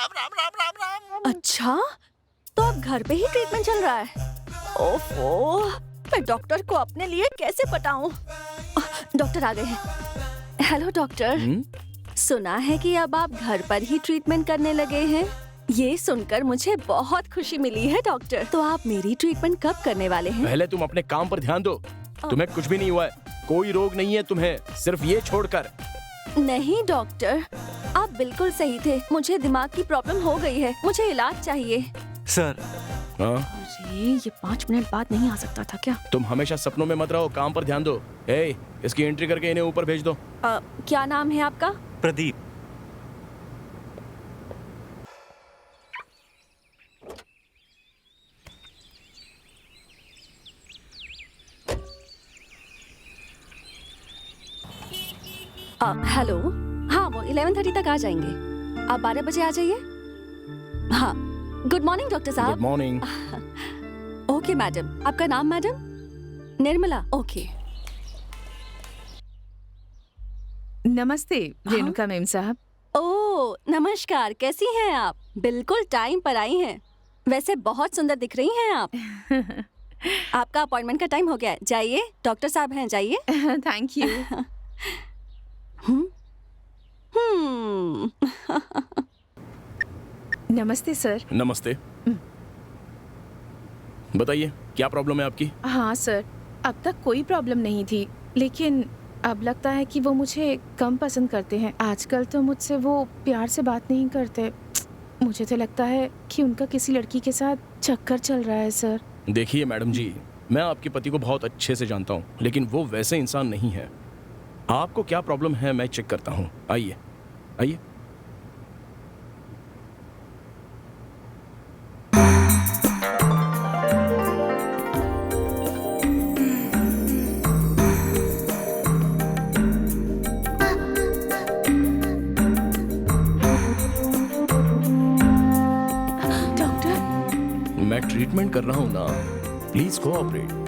राम राम राम राम राम। अच्छा, तो अब घर पे ही ट्रीटमेंट चल रहा है। ओफो, मैं डॉक्टर को अपने लिए कैसे पटाऊं? डॉक्टर आ गए हैं। Hello doctor. सुना है कि अब आप घर पर ही ट्रीटमेंट करने लगे हैं। ये सुनकर मुझे बहुत खुशी मिली है डॉक्टर। तो आप मेरी ट्रीटमेंट कब करने वाले हैं? पहले तुम अपने काम पर ध्यान दो। तुम्हें कुछ भी नहीं हुआ है, कोई रोग नहीं है तुम्हें, सिर्फ ये छोड़कर। नहीं डॉक्टर, आप बिल्कुल सही थे। मुझे दिमाग की प्रॉब्लम हो गई है, मुझे इलाज चाहिए। सर, हाँ? अरे ये 5 मिनट बाद नहीं आ सकता था क्या? तुम हमेशा सपनों में मत रहो, काम पर ध्यान दो। ए, इसकी एंट्री करके इन्हें ऊपर भेज दो। क्या नाम है आपका? प्रदीप। हेलो। हाँ, वो 11:30 तक आ जाएंगे। आप 12 बजे आ जाइए। हाँ, गुड मॉर्निंग डॉक्टर गुड साहब। मॉर्निंग। ओके मैडम, आपका नाम मैडम? निर्मला। ओके। नमस्ते रेणुका मैम साहब। ओ नमस्कार, कैसी हैं आप? बिल्कुल टाइम पर आई हैं। वैसे बहुत सुंदर दिख रही हैं आप। आपका अपॉइंटमेंट का टाइम हो गया है, जाइए। डॉक्टर साहब हैं, जाइए। Thank you. नमस्ते सर। नमस्ते। बताइए क्या प्रॉब्लम है आपकी? हाँ सर, अब तक कोई प्रॉब्लम नहीं थी, लेकिन अब लगता है कि वो मुझे कम पसंद करते हैं। आजकल तो मुझसे वो प्यार से बात नहीं करते। मुझे तो लगता है कि उनका किसी लड़की के साथ चक्कर चल रहा है सर। देखिए मैडम जी, मैं आपके पति को बहुत अच्छे से जानता हूँ, लेकिन वो वैसे इंसान नहीं है। आपको क्या प्रॉब्लम है मैं चेक करता हूँ। आइए आइए। डॉक्टर, मैं ट्रीटमेंट कर रहा हूँ ना, प्लीज कोऑपरेट।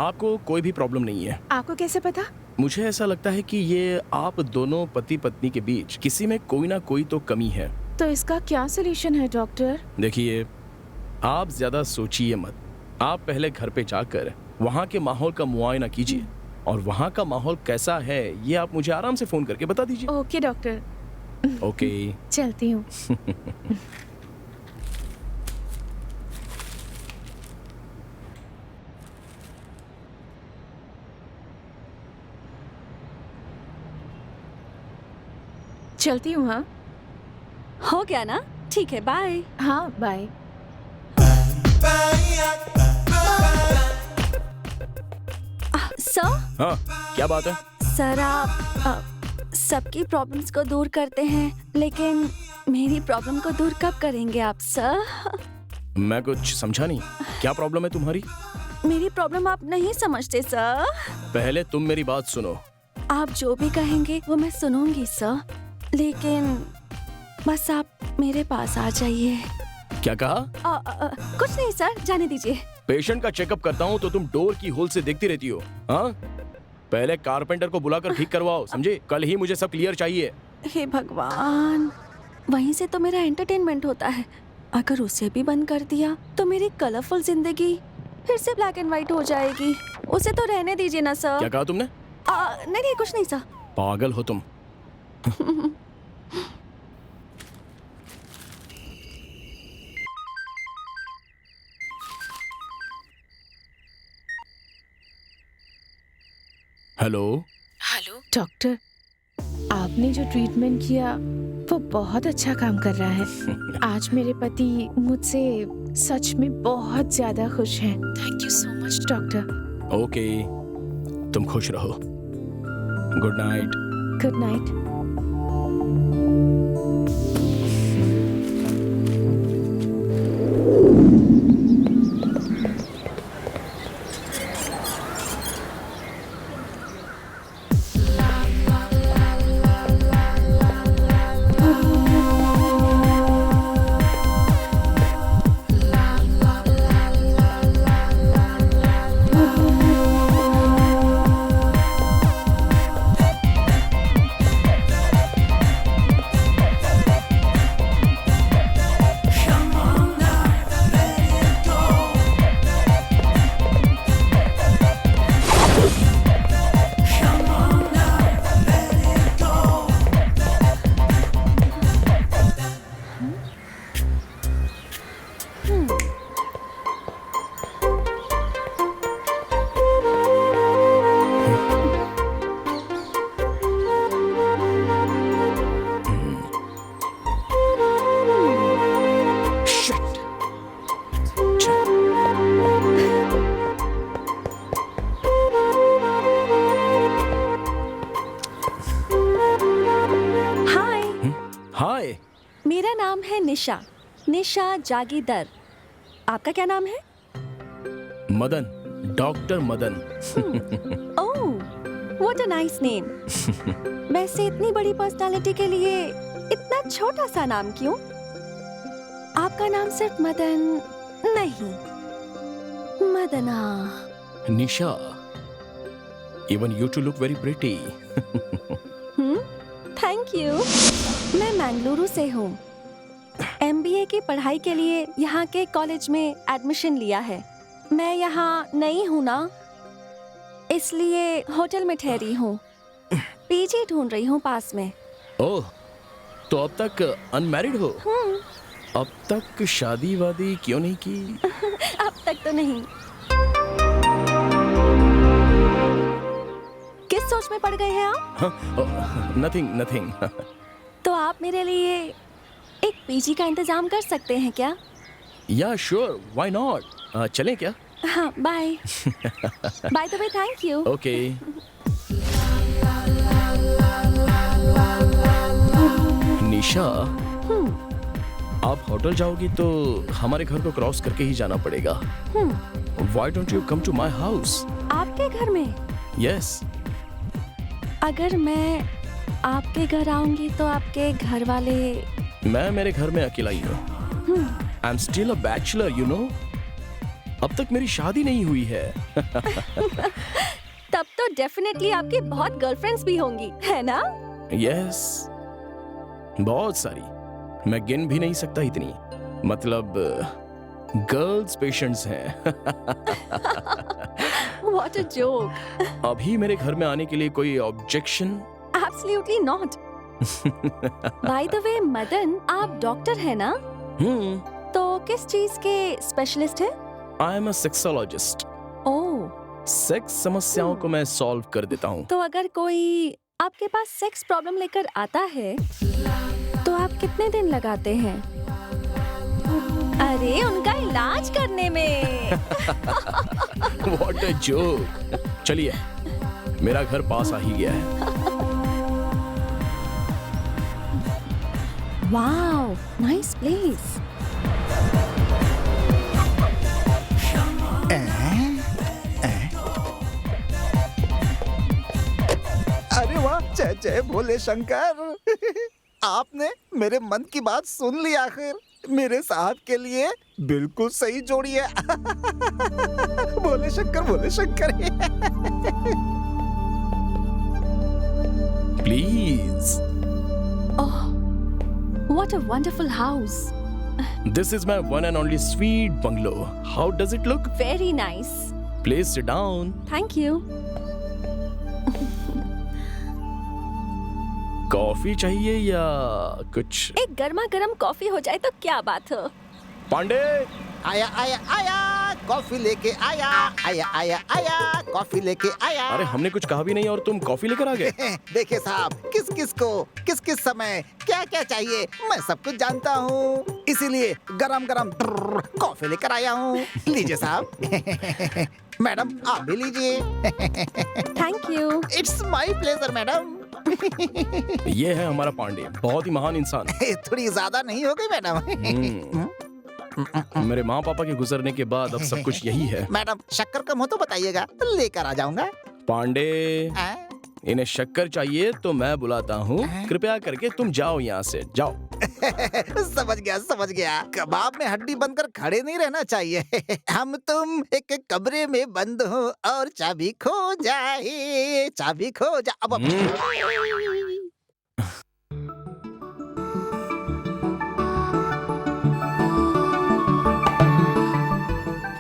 आपको कोई भी प्रॉब्लम नहीं है। आपको कैसे पता? मुझे ऐसा लगता है कि ये आप दोनों पति पत्नी के बीच किसी में कोई ना कोई तो कमी है। तो इसका क्या सोल्यूशन है डॉक्टर? देखिए, आप ज्यादा सोचिए मत। आप पहले घर पे जाकर वहाँ के माहौल का मुआयना कीजिए, और वहाँ का माहौल कैसा है ये आप मुझे आराम से फोन करके बता दीजिए। Okay doctor. ओके। चलती हूँ। चलती हूँ। हाँ हो गया ना? ठीक है, बाय। हाँ, बाय। सर, हाँ, क्या बात है? सर आप सबकी प्रॉब्लम्स को दूर करते हैं, लेकिन मेरी प्रॉब्लम को दूर कब करेंगे आप सर? मैं कुछ समझा नहीं, क्या प्रॉब्लम है तुम्हारी? मेरी प्रॉब्लम आप नहीं समझते सर। पहले तुम मेरी बात सुनो। आप जो भी कहेंगे वो मैं सुनूंगी सर, लेकिन बस आप मेरे पास आ जाइए। क्या कहा? कुछ नहीं सर, जाने दीजिए। पेशेंट का चेकअप करता हूँ तो तुम डोर की होल से देखती रहती हो। हाँ, पहले कारपेंटर को बुलाकर ठीक करवाओ, समझे? कल ही मुझे सब क्लियर चाहिए। हे भगवान, वहीं से तो मेरा एंटरटेनमेंट होता है। अगर उसे भी बंद कर दिया तो मेरी कलरफुल जिंदगी फिर से ब्लैक एंड व्हाइट हो जाएगी। उसे तो रहने दीजिए ना सर। क्या कहा तुमने? नहीं नहीं, कुछ नहीं सर। पागल हो तुम। हेलो। हेलो डॉक्टर, आपने जो ट्रीटमेंट किया वो बहुत अच्छा काम कर रहा है। आज मेरे पति मुझसे सच में बहुत ज्यादा खुश हैं। Thank you so much doctor. Okay, तुम खुश रहो। Good night. Good night. Hi, मेरा नाम है निशा, निशा जागीदर। आपका क्या नाम है? Madan, doctor Madan. Oh, what a nice name. वैसे इतनी बड़ी पर्सनालिटी के लिए इतना छोटा सा नाम क्यों? आपका नाम सिर्फ मदन नहीं, मदना। निशा, even you two look very pretty. Thank you. मैं मंगलुरु से हूँ। MBA की पढ़ाई के लिए यहाँ के कॉलेज में एडमिशन लिया है। मैं यहाँ नई हूँ ना, इसलिए होटल में ठहरी हूँ। पीजी ढूंढ रही हूँ पास में। ओह, तो अब तक अनमैरिड हो? अब तक शादी वादी क्यों नहीं की? अब तक तो नहीं। किस सोच में पड़ गए हैं आप? Nothing nothing. तो आप मेरे लिए एक पीजी का इंतजाम कर सकते हैं क्या? या श्योर, व्हाई नॉट। चलें क्या? हाँ, bye. By the way, thank you. Okay. Nisha, आप होटल जाओगी तो हमारे घर को क्रॉस करके ही जाना पड़ेगा। Why don't you come to my house? आपके घर में? यस। अगर मैं आपके घर आऊंगी तो आपके घर वाले? मैं मेरे घर में अकेला ही हूँ। I am still a bachelor, you know. अब तक मेरी शादी नहीं हुई है। तब तो डेफिनेटली आपकी बहुत गर्लफ्रेंड्स भी होंगी, है ना? यस, बहुत सारी। मैं गिन भी नहीं सकता इतनी। मतलब गर्ल्स पेशेंट्स हैं। What a joke. अभी मेरे घर में आने के लिए कोई objection? Absolutely not. By the way, Madan, आप डॉक्टर हैं ना? तो किस चीज के स्पेशलिस्ट हैं? I am a sexologist. Oh. Sex समस्याओं को मैं सॉल्व कर देता हूँ। तो अगर कोई आपके पास सेक्स प्रॉब्लम लेकर आता है तो आप कितने दिन लगाते हैं? अरे, उनका इलाज करने में। What a joke. चलिए, मेरा घर पास आ ही गया है। Wow, nice place. अरे वाह, जय जय भोले शंकर। आपने मेरे मन की बात सुन ली आखिर। मेरे साहब के लिए बिल्कुल सही जोड़ी है। Bhole Shankar, Bhole Shankar. Please. Oh, what a wonderful house. This is my one and only sweet bungalow. How does it look? Very nice. Please sit down. Thank you. Coffee चाहिए या कुछ? एक गर्मा गर्म कॉफी हो जाए तो क्या बात हो। पांडे, आया आया आया, कॉफी लेके आया आया आया आया कॉफी लेके आया। अरे हमने कुछ कहा भी नहीं और तुम कॉफी लेकर आ गए। देखिए साहब, किस किस को किस किस समय क्या क्या चाहिए मैं सब कुछ जानता हूँ, इसीलिए गरम गरम कॉफी लेकर आया हूँ। लीजिए साहब। मैडम आप भी लीजिए। Thank you. It's my pleasure madam. ये है हमारा पांडे, बहुत ही महान इंसान। थोड़ी ज्यादा नहीं हो गई मैडम? मेरे माँ पापा के गुजरने के बाद अब सब कुछ यही है। मैडम शक्कर कम हो तो बताइएगा, लेकर आ जाऊंगा। पांडे, आ? इन्हें शक्कर चाहिए तो मैं बुलाता हूँ। कृपया करके तुम जाओ यहाँ से, जाओ। समझ गया समझ गया। कबाब में हड्डी बनकर खड़े नहीं रहना चाहिए। हम तुम एक कमरे में बंद हो और चाबी खो जाए, चाबी खो जा। अब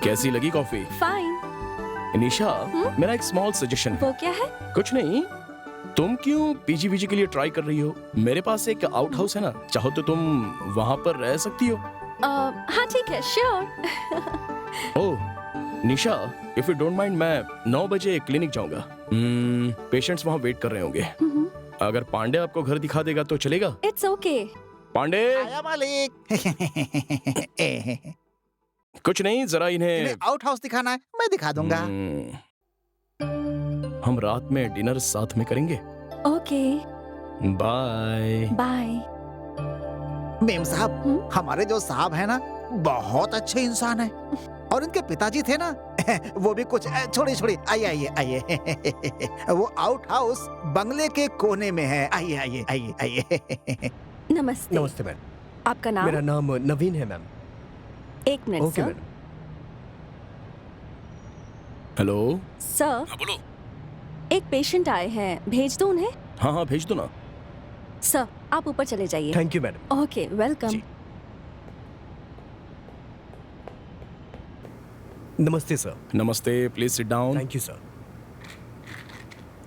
कैसी लगी कॉफी? फाइन। निशा, मेरा एक स्मॉल सजेशन है। वो क्या है? कुछ नहीं, तुम क्यों पीजीवीजी के लिए ट्राई कर रही हो? मेरे पास एक आउट हाउस है ना, चाहो तो तुम वहाँ पर रह सकती हो। हाँ ठीक है, sure. Oh Nisha, if you don't mind, मैं 9 बजे क्लिनिक जाऊंगा। पेशेंट्स वहाँ वेट कर रहे होंगे। अगर पांडे आपको घर दिखा देगा तो चलेगा? It's okay. पांडे, आया मालिक। कुछ नहीं, जरा इन्हें इन्हें आउट हाउस दिखाना है, मैं दिखा दूंगा। हम रात में डिनर साथ में करेंगे। Okay, bye. बाय। मेम साहब, हमारे जो साहब है ना, बहुत अच्छे इंसान है। और इनके पिताजी थे ना, वो भी कुछ छोड़िए छोड़िए, आइए आइए आइए। वो आउट हाउस बंगले के कोने में है। आइए आइए आइए आइए। नमस्ते। नमस्ते मैम। आपका नाम? मेरा नाम नवीन है मैम। एक minute okay sir. Madam. Hello. Sir, हाँ बोलो। एक पेशेंट आए हैं, भेज दो उन्हें? हाँ हाँ भेज दो ना। सर आप ऊपर चले जाइए। Thank you madam. Okay, welcome. जी। नमस्ते सर। नमस्ते, please sit down. Thank you sir.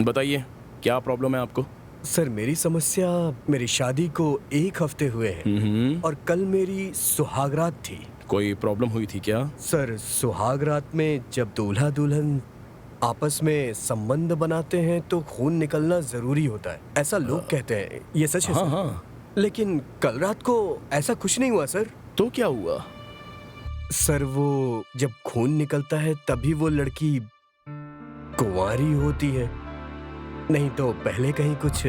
बताइए क्या प्रॉब्लम है आपको? सर मेरी समस्या, मेरी शादी को 1 हफ्ते हुए हैं और कल मेरी सुहागरात थी। कोई प्रॉब्लम हुई थी क्या? सर सुहागरात में जब दूल्हा दुल्हन आपस में संबंध बनाते हैं तो खून निकलना जरूरी होता है, ऐसा लोग कहते हैं। ये सच है हाँ सर? हाँ। लेकिन कल रात को ऐसा कुछ नहीं हुआ सर। तो क्या हुआ? सर वो जब खून निकलता है तभी वो लड़की कुंवारी होती है, नहीं तो पहले कहीं कुछ।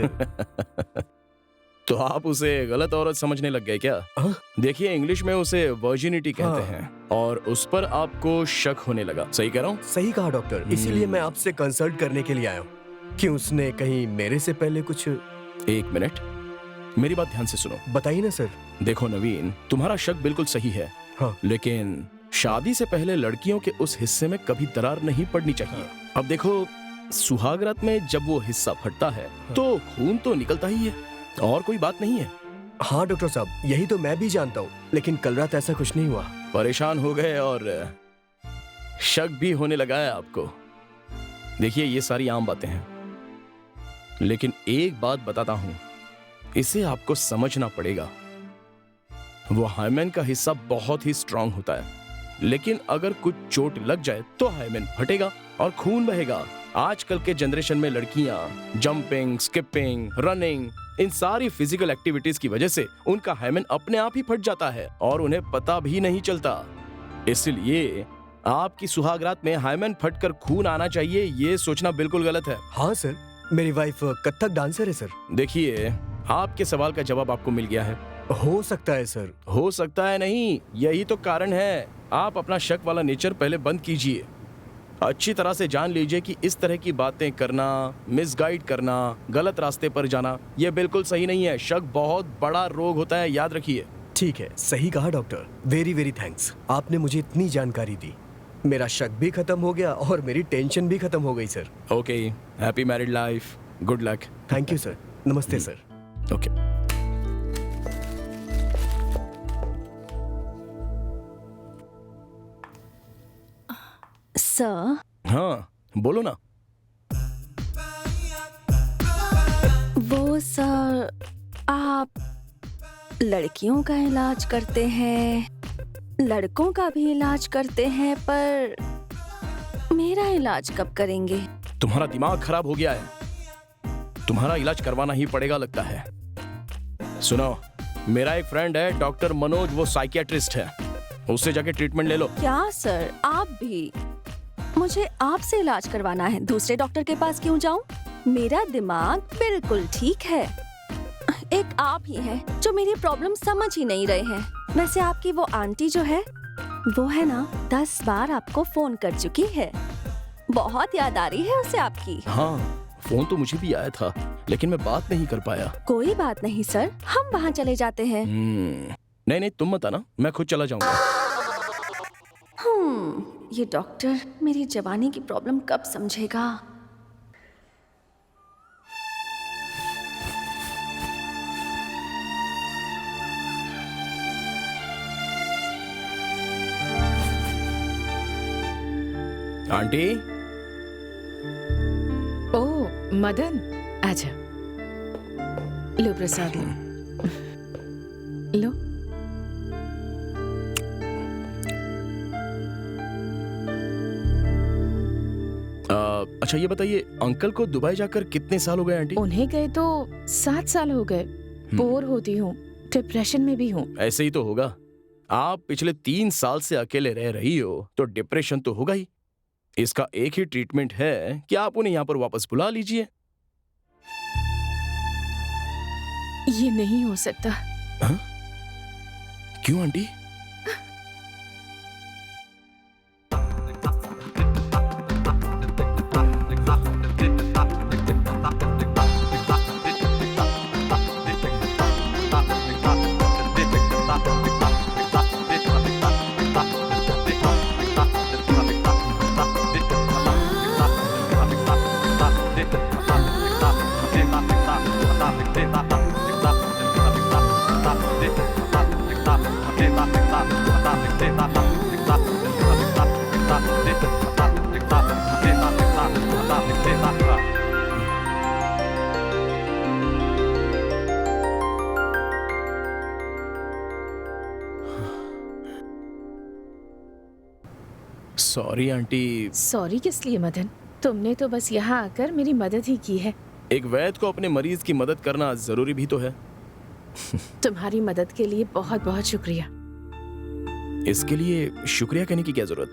तो आप उसे गलत औरत समझने लग गए क्या? हाँ? देखिए इंग्लिश में उसे वर्जिनिटी कहते हाँ। हैं और उस पर आपको शक होने लगा। सही कह रहा हूँ? सही कहा डॉक्टर, इसीलिए मैं आपसे कंसल्ट करने के लिए आया हूँ कि उसने कहीं मेरे से पहले कुछ। एक मिनट, मेरी बात ध्यान से सुनो। बताइए ना सर। देखो नवीन, तुम्हारा शक बिल्कुल सही है, हाँ। लेकिन शादी से पहले लड़कियों के उस हिस्से में कभी दरार नहीं पड़नी चाहिए। अब देखो, सुहागरात में जब वो हिस्सा फटता है तो खून तो निकलता ही है और कोई बात नहीं है। हाँ डॉक्टर साहब, यही तो मैं भी जानता हूँ, लेकिन कल रात ऐसा कुछ नहीं हुआ। परेशान हो गए और शक भी होने लगा है आपको। देखिए ये सारी आम बातें हैं, लेकिन एक बात बताता हूं, इसे आपको समझना पड़ेगा। वो हाइमेन का हिस्सा बहुत ही स्ट्रांग होता है, लेकिन अगर कुछ चोट लग जाए तो हाइमेन फटेगा और खून बहेगा। आजकल के जनरेशन में लड़कियां जंपिंग, स्किपिंग, रनिंग, इन सारी फिजिकल एक्टिविटीज की वजह से उनका हाइमेन अपने आप ही फट जाता है और उन्हें पता भी नहीं चलता। इसलिए आपकी सुहागरात में हाइमेन फटकर खून आना चाहिए, ये सोचना बिल्कुल गलत है। हाँ सर, मेरी वाइफ कथक डांसर है सर। देखिए, आपके सवाल का जवाब आपको मिल गया है। हो सकता है सर। हो सकता है नहीं, यही तो कारण है। आप अपना शक वाला नेचर पहले बंद कीजिए। अच्छी तरह से जान लीजिए कि इस तरह की बातें करना, मिसगाइड करना, गलत रास्ते पर जाना, यह बिल्कुल सही नहीं है। शक बहुत बड़ा रोग होता है, याद रखिए। ठीक है, सही कहा डॉक्टर। वेरी वेरी थैंक्स, आपने मुझे इतनी जानकारी दी। मेरा शक भी खत्म हो गया और मेरी टेंशन भी खत्म हो गई sir. Okay, happy married life, good luck. Thank you sir. नमस्ते सर। ओके। सर, हाँ बोलो ना। वो सर, आप लड़कियों का इलाज करते हैं लड़कों का भी इलाज करते हैं, पर मेरा इलाज कब करेंगे? तुम्हारा दिमाग खराब हो गया है, तुम्हारा इलाज करवाना ही पड़ेगा लगता है। सुनो, मेरा एक फ्रेंड है डॉक्टर मनोज, वो साइकियाट्रिस्ट है, उससे जाके ट्रीटमेंट ले लो। क्या सर, आप भी? मुझे आपसे इलाज करवाना है, दूसरे डॉक्टर के पास क्यों जाऊं? मेरा दिमाग बिल्कुल ठीक है। एक आप ही हैं जो मेरी प्रॉब्लम समझ ही नहीं रहे हैं। वैसे आपकी वो आंटी जो है, वो है ना, 10 बार आपको फोन कर चुकी है। बहुत याद आ रही है उसे आपकी। हाँ, फोन तो मुझे भी आया था, लेकिन मैं बात नहीं कर पाया। कोई बात नहीं सर, हम वहाँ चले जाते हैं। नहीं नहीं, तुम मत आना, मैं खुद चला जाऊंगा। ये डॉक्टर मेरी जवानी की प्रॉब्लम कब समझेगा? आंटी, ओह मदन, आजा। लो प्रसाद लो। लो। अच्छा ये बताइए, अंकल को दुबई जाकर कितने साल हो गए आंटी? उन्हें गए तो 7 साल हो गए। बोर होती हूँ, डिप्रेशन में भी हूँ। ऐसे ही तो होगा। आप पिछले 3 साल से अकेले रह रही हो तो डिप्रेशन तो होगा ही। इसका एक ही ट्रीटमेंट है कि आप उन्हें यहाँ पर वापस बुला लीजिए। ये नहीं हो सकता। हाँ? क्यों आंटी? Sorry aunty. सॉरी किस लिए मदन? तुमने तो बस यहाँ आकर मेरी मदद ही की है। एक वैद्य को अपने मरीज की मदद करना जरूरी भी तो है। तुम्हारी मदद के लिए बहुत बहुत शुक्रिया। इसके लिए शुक्रिया कहने की क्या जरूरत?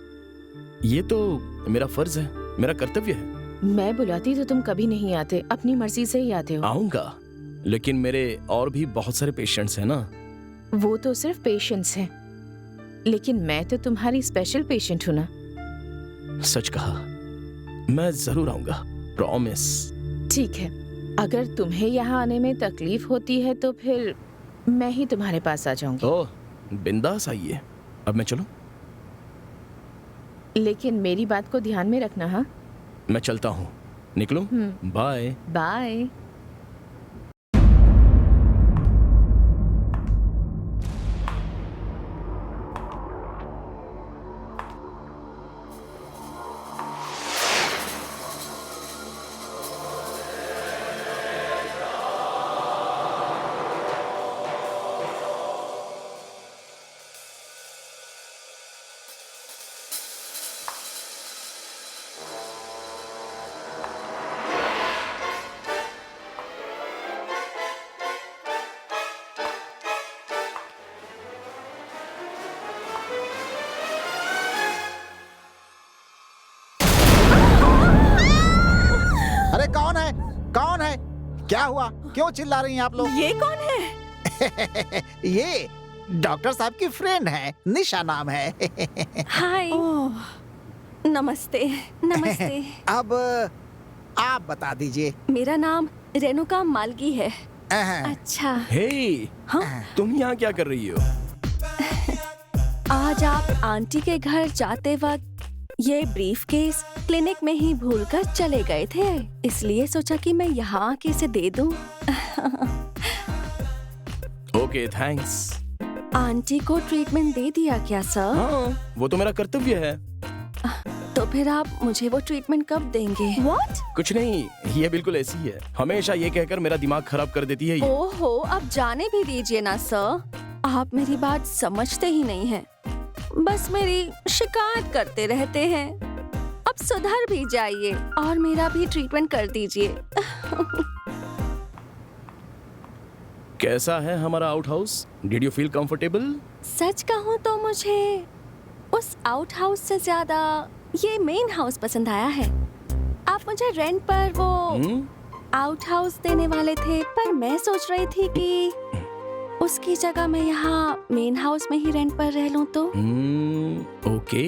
ये तो मेरा फर्ज है, मेरा कर्तव्य है। मैं बुलाती तो तुम कभी नहीं आते, अपनी मर्जी से ही आते हो। आऊंगा, लेकिन मेरे और भी बहुत सारे पेशेंट्स हैं ना। वो तो सिर्फ पेशेंट्स हैं, लेकिन मैं तो तुम्हारी स्पेशल पेशेंट हूँ ना। सच कहा, मैं जरूर आऊंगा, प्रॉमिस। ठीक है, अगर तुम्हें यहाँ आने में तकलीफ होती है तो फिर मैं ही तुम्हारे पास आ जाऊंगी। ओह, बिंदास आइए। अब मैं चलूं? लेकिन मेरी बात को ध्यान में रखना। हाँ, मैं चलता हूँ, निकलूं? बाय। बाय। अरे कौन है? कौन है? क्या हुआ? क्यों चिल्ला रही हैं आप लोग? ये कौन है? ये डॉक्टर साहब की फ्रेंड है, निशा नाम है। हाय। ओह, नमस्ते। नमस्ते। अब आप बता दीजिए। मेरा नाम रेणुका मालगी है। अहं, अच्छा, हे, हाँ? तुम यहाँ क्या कर रही हो? आज आप आंटी के घर जाते वक्त ये ब्रीफकेस क्लिनिक में ही भूलकर चले गए थे, इसलिए सोचा कि मैं यहाँ आके इसे दे दूं। Okay, thanks. आंटी को ट्रीटमेंट दे दिया क्या सर? हाँ, वो तो मेरा कर्तव्य है। तो फिर आप मुझे वो ट्रीटमेंट कब देंगे? What? कुछ नहीं, ये बिल्कुल ऐसी है, हमेशा ये कहकर मेरा दिमाग खराब कर देती है ये। ओहो, अब जाने भी दीजिए ना सर, आप मेरी बात समझते ही नहीं हैं। बस मेरी शिकायत करते रहते हैं। अब सुधर भी जाइए और मेरा भी ट्रीटमेंट कर दीजिए। कैसा है हमारा out house? Did you feel comfortable? सच कहूँ तो मुझे उस आउट हाउस से ज्यादा ये मेन हाउस पसंद आया है। आप मुझे रेंट पर वो आउट हाउस देने वाले थे, पर मैं सोच रही थी कि उसकी जगह मैं यहाँ मेन हाउस में ही रेंट पर रह लूं तो। ओके।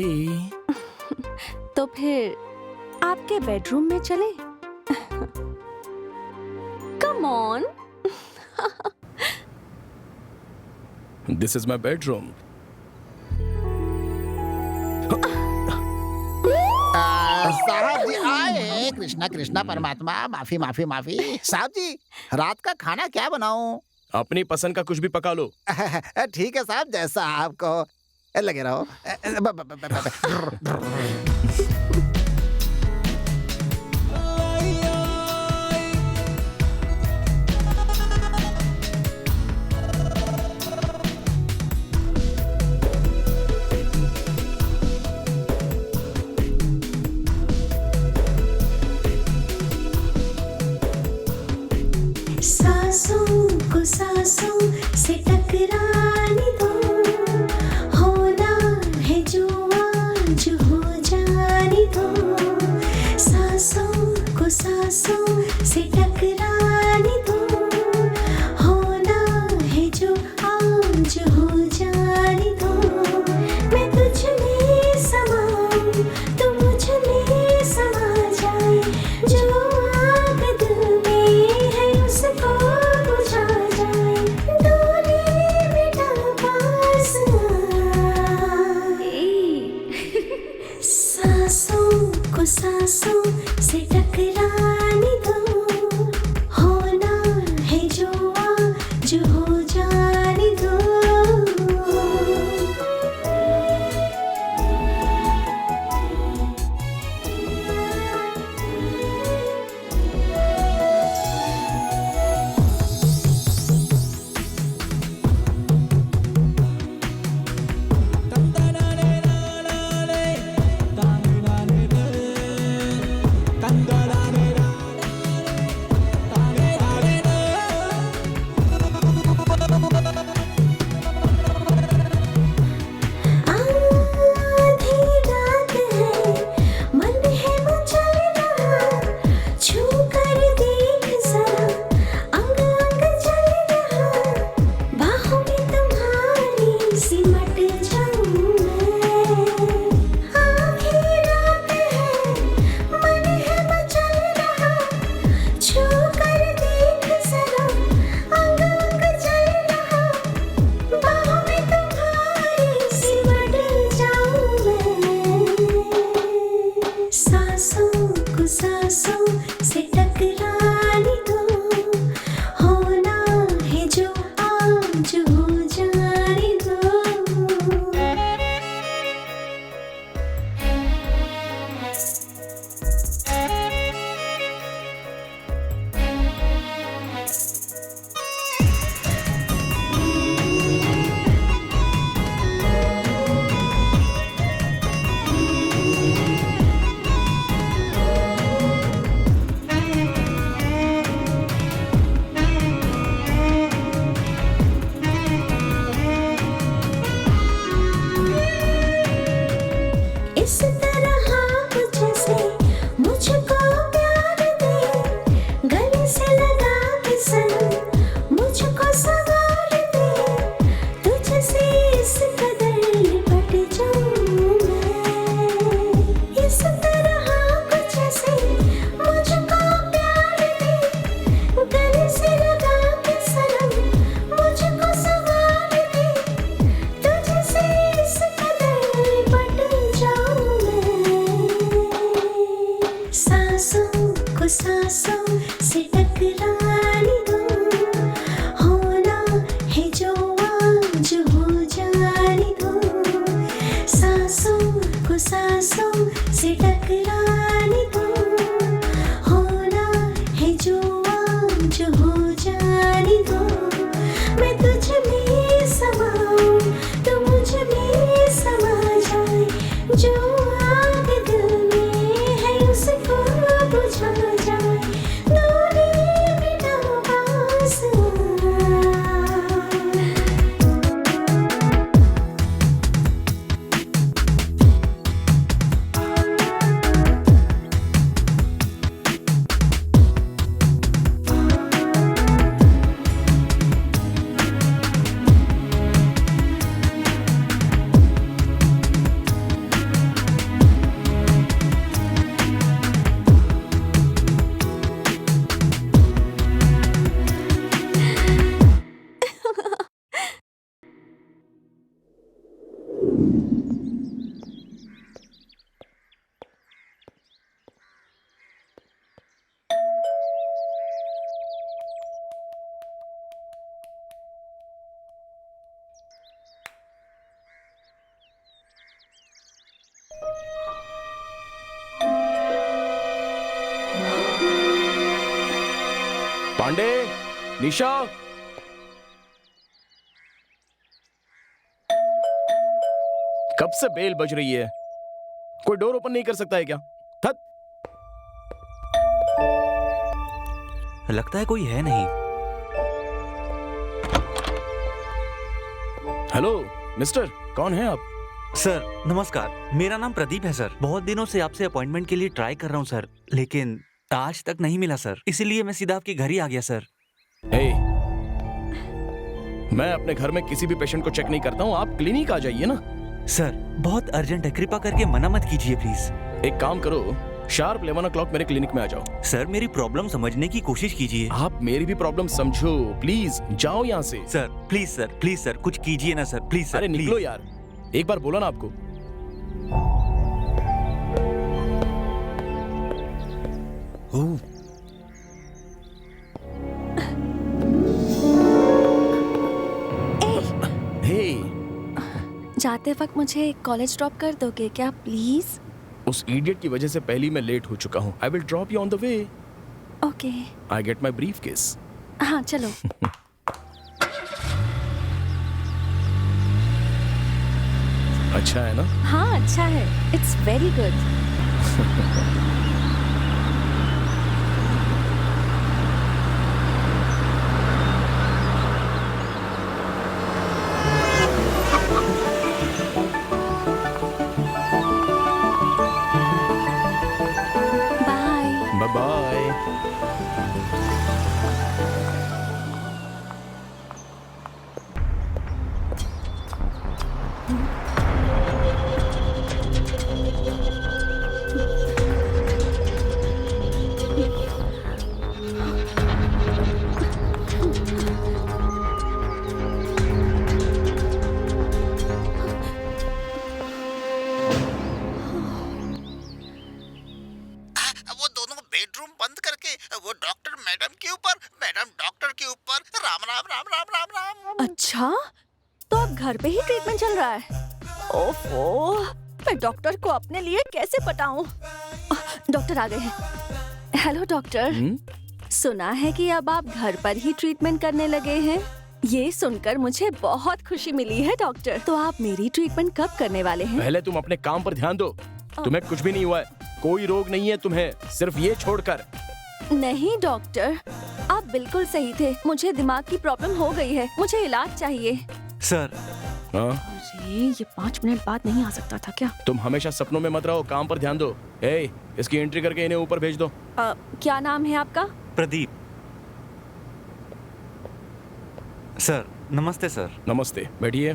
तो फिर आपके बेडरूम में चले? Come on. This is my bedroom. साहब जी आए। कृष्णा कृष्णा परमात्मा, माफी माफी माफी। साहब जी, रात का खाना क्या बनाऊं? अपनी पसंद का कुछ भी पका लो। ठीक है साहब, जैसा आपको लगे रहो। सांसों को सांसों से टकराने दो, होना है जो आज हो जाने दो। सांसों को सांसों से टकराने दो, होना है जो आज हो जाने दो। मैं तुझ में समाऊं, तू मुझ में समा जाए। जो आग दिल में है उसको बुझा जाए। डोली बेटा पास आए। सांसों को सांसों से टकराने दो, होना है जो आज हो जाने दो। आधी रात है, मन है मचल रहा। छू कर देख जरा, अंग अंग जल रहा। बाहों में तुम्हारी सिमट जाऊं मैं। आधी रात है, मन है मचल रहा। छू कर देख जरा, अंग अंग जल रहा। बाहों में तुम्हारी सिमट जाऊं मैं। सांसों को सांसों से टकराने दो, होना है जो आज हो जाने दो। इस तरह कुछ से मुझको प्यार दे, गले से लगा के सनम मुझको सवार दे। तुझसे इस कदर लिपट जाऊं मैं। इस तरह कुछ से मुझको प्यार दे, गले से लगा के सनम मुझको सवार दे। तुझसे इस कदर लिपट जाऊं मैं। सांसों को सांसों से टकराने दो, होना है जो आज हो जाने दो। सांसों को सांसों से टकराने दो, होना है जो आज हो जाने दो। मैं तुझ में समाऊं, तू मुझ में समा पांडे, निशा, कब से बेल बज रही है? कोई डोर ओपन नहीं कर सकता है क्या? थक। लगता है कोई है नहीं। हेलो मिस्टर, कौन है आप? सर नमस्कार, मेरा नाम प्रदीप है सर। बहुत दिनों से आपसे अपॉइंटमेंट के लिए ट्राई कर रहा हूँ सर, लेकिन आज तक नहीं मिला सर, इसीलिए मैं सीधा आपके घर ही आ गया सर। ए, मैं अपने घर में किसी भी पेशेंट को चेक नहीं करता हूँ। आप क्लिनिक आ जाइए ना। सर बहुत अर्जेंट है, कृपा करके मना मत कीजिए प्लीज। एक काम करो, शार्प 11 o'clock मेरे क्लिनिक में आ जाओ। सर मेरी प्रॉब्लम समझने की कोशिश कीजिए। आप मेरी भी प्रॉब्लम समझो, प्लीज जाओ यहाँ से। सर प्लीज सर कुछ कीजिए ना सर, प्लीज सर। अरे प्लीज। निकलो यार, एक बार बोला ना आपको। ओह, हे, जाते वक्त मुझे कॉलेज ड्रॉप कर दोगे क्या प्लीज? उस इडियट की वजह से पहले ही मैं लेट हो चुका हूँ। I will drop you on the way. Okay. I get my briefcase. हाँ चलो। अच्छा है ना? हाँ अच्छा है, it's very good. Bye. Bye bye. वो दोनों बेडरूम बंद करके वो डॉक्टर मैडम के ऊपर, मैडम डॉक्टर के ऊपर। राम राम राम राम राम राम। अच्छा, तो अब घर पे ही ट्रीटमेंट चल रहा है? ओफो, मैं डॉक्टर को अपने लिए कैसे पटाऊं? डॉक्टर आ गए हैं। हेलो डॉक्टर, सुना है कि अब आप घर पर ही ट्रीटमेंट करने लगे हैं। ये सुनकर मुझे बहुत खुशी मिली है डॉक्टर। तो आप मेरी ट्रीटमेंट कब करने वाले हैं? पहले तुम अपने काम पर ध्यान दो। तुम्हें कुछ भी नहीं हुआ है, कोई रोग नहीं है तुम्हें, सिर्फ ये छोड़कर। नहीं डॉक्टर, आप बिल्कुल सही थे। मुझे दिमाग की प्रॉब्लम हो गई है, मुझे इलाज चाहिए। सर हाँ? अरे ये 5 मिनट बाद नहीं आ सकता था क्या? तुम हमेशा सपनों में मत रहो, काम पर ध्यान दो। ए, इसकी एंट्री करके इन्हें ऊपर भेज दो। क्या नाम है आपका? प्रदीप। सर नमस्ते सर। नमस्ते, बैठिए।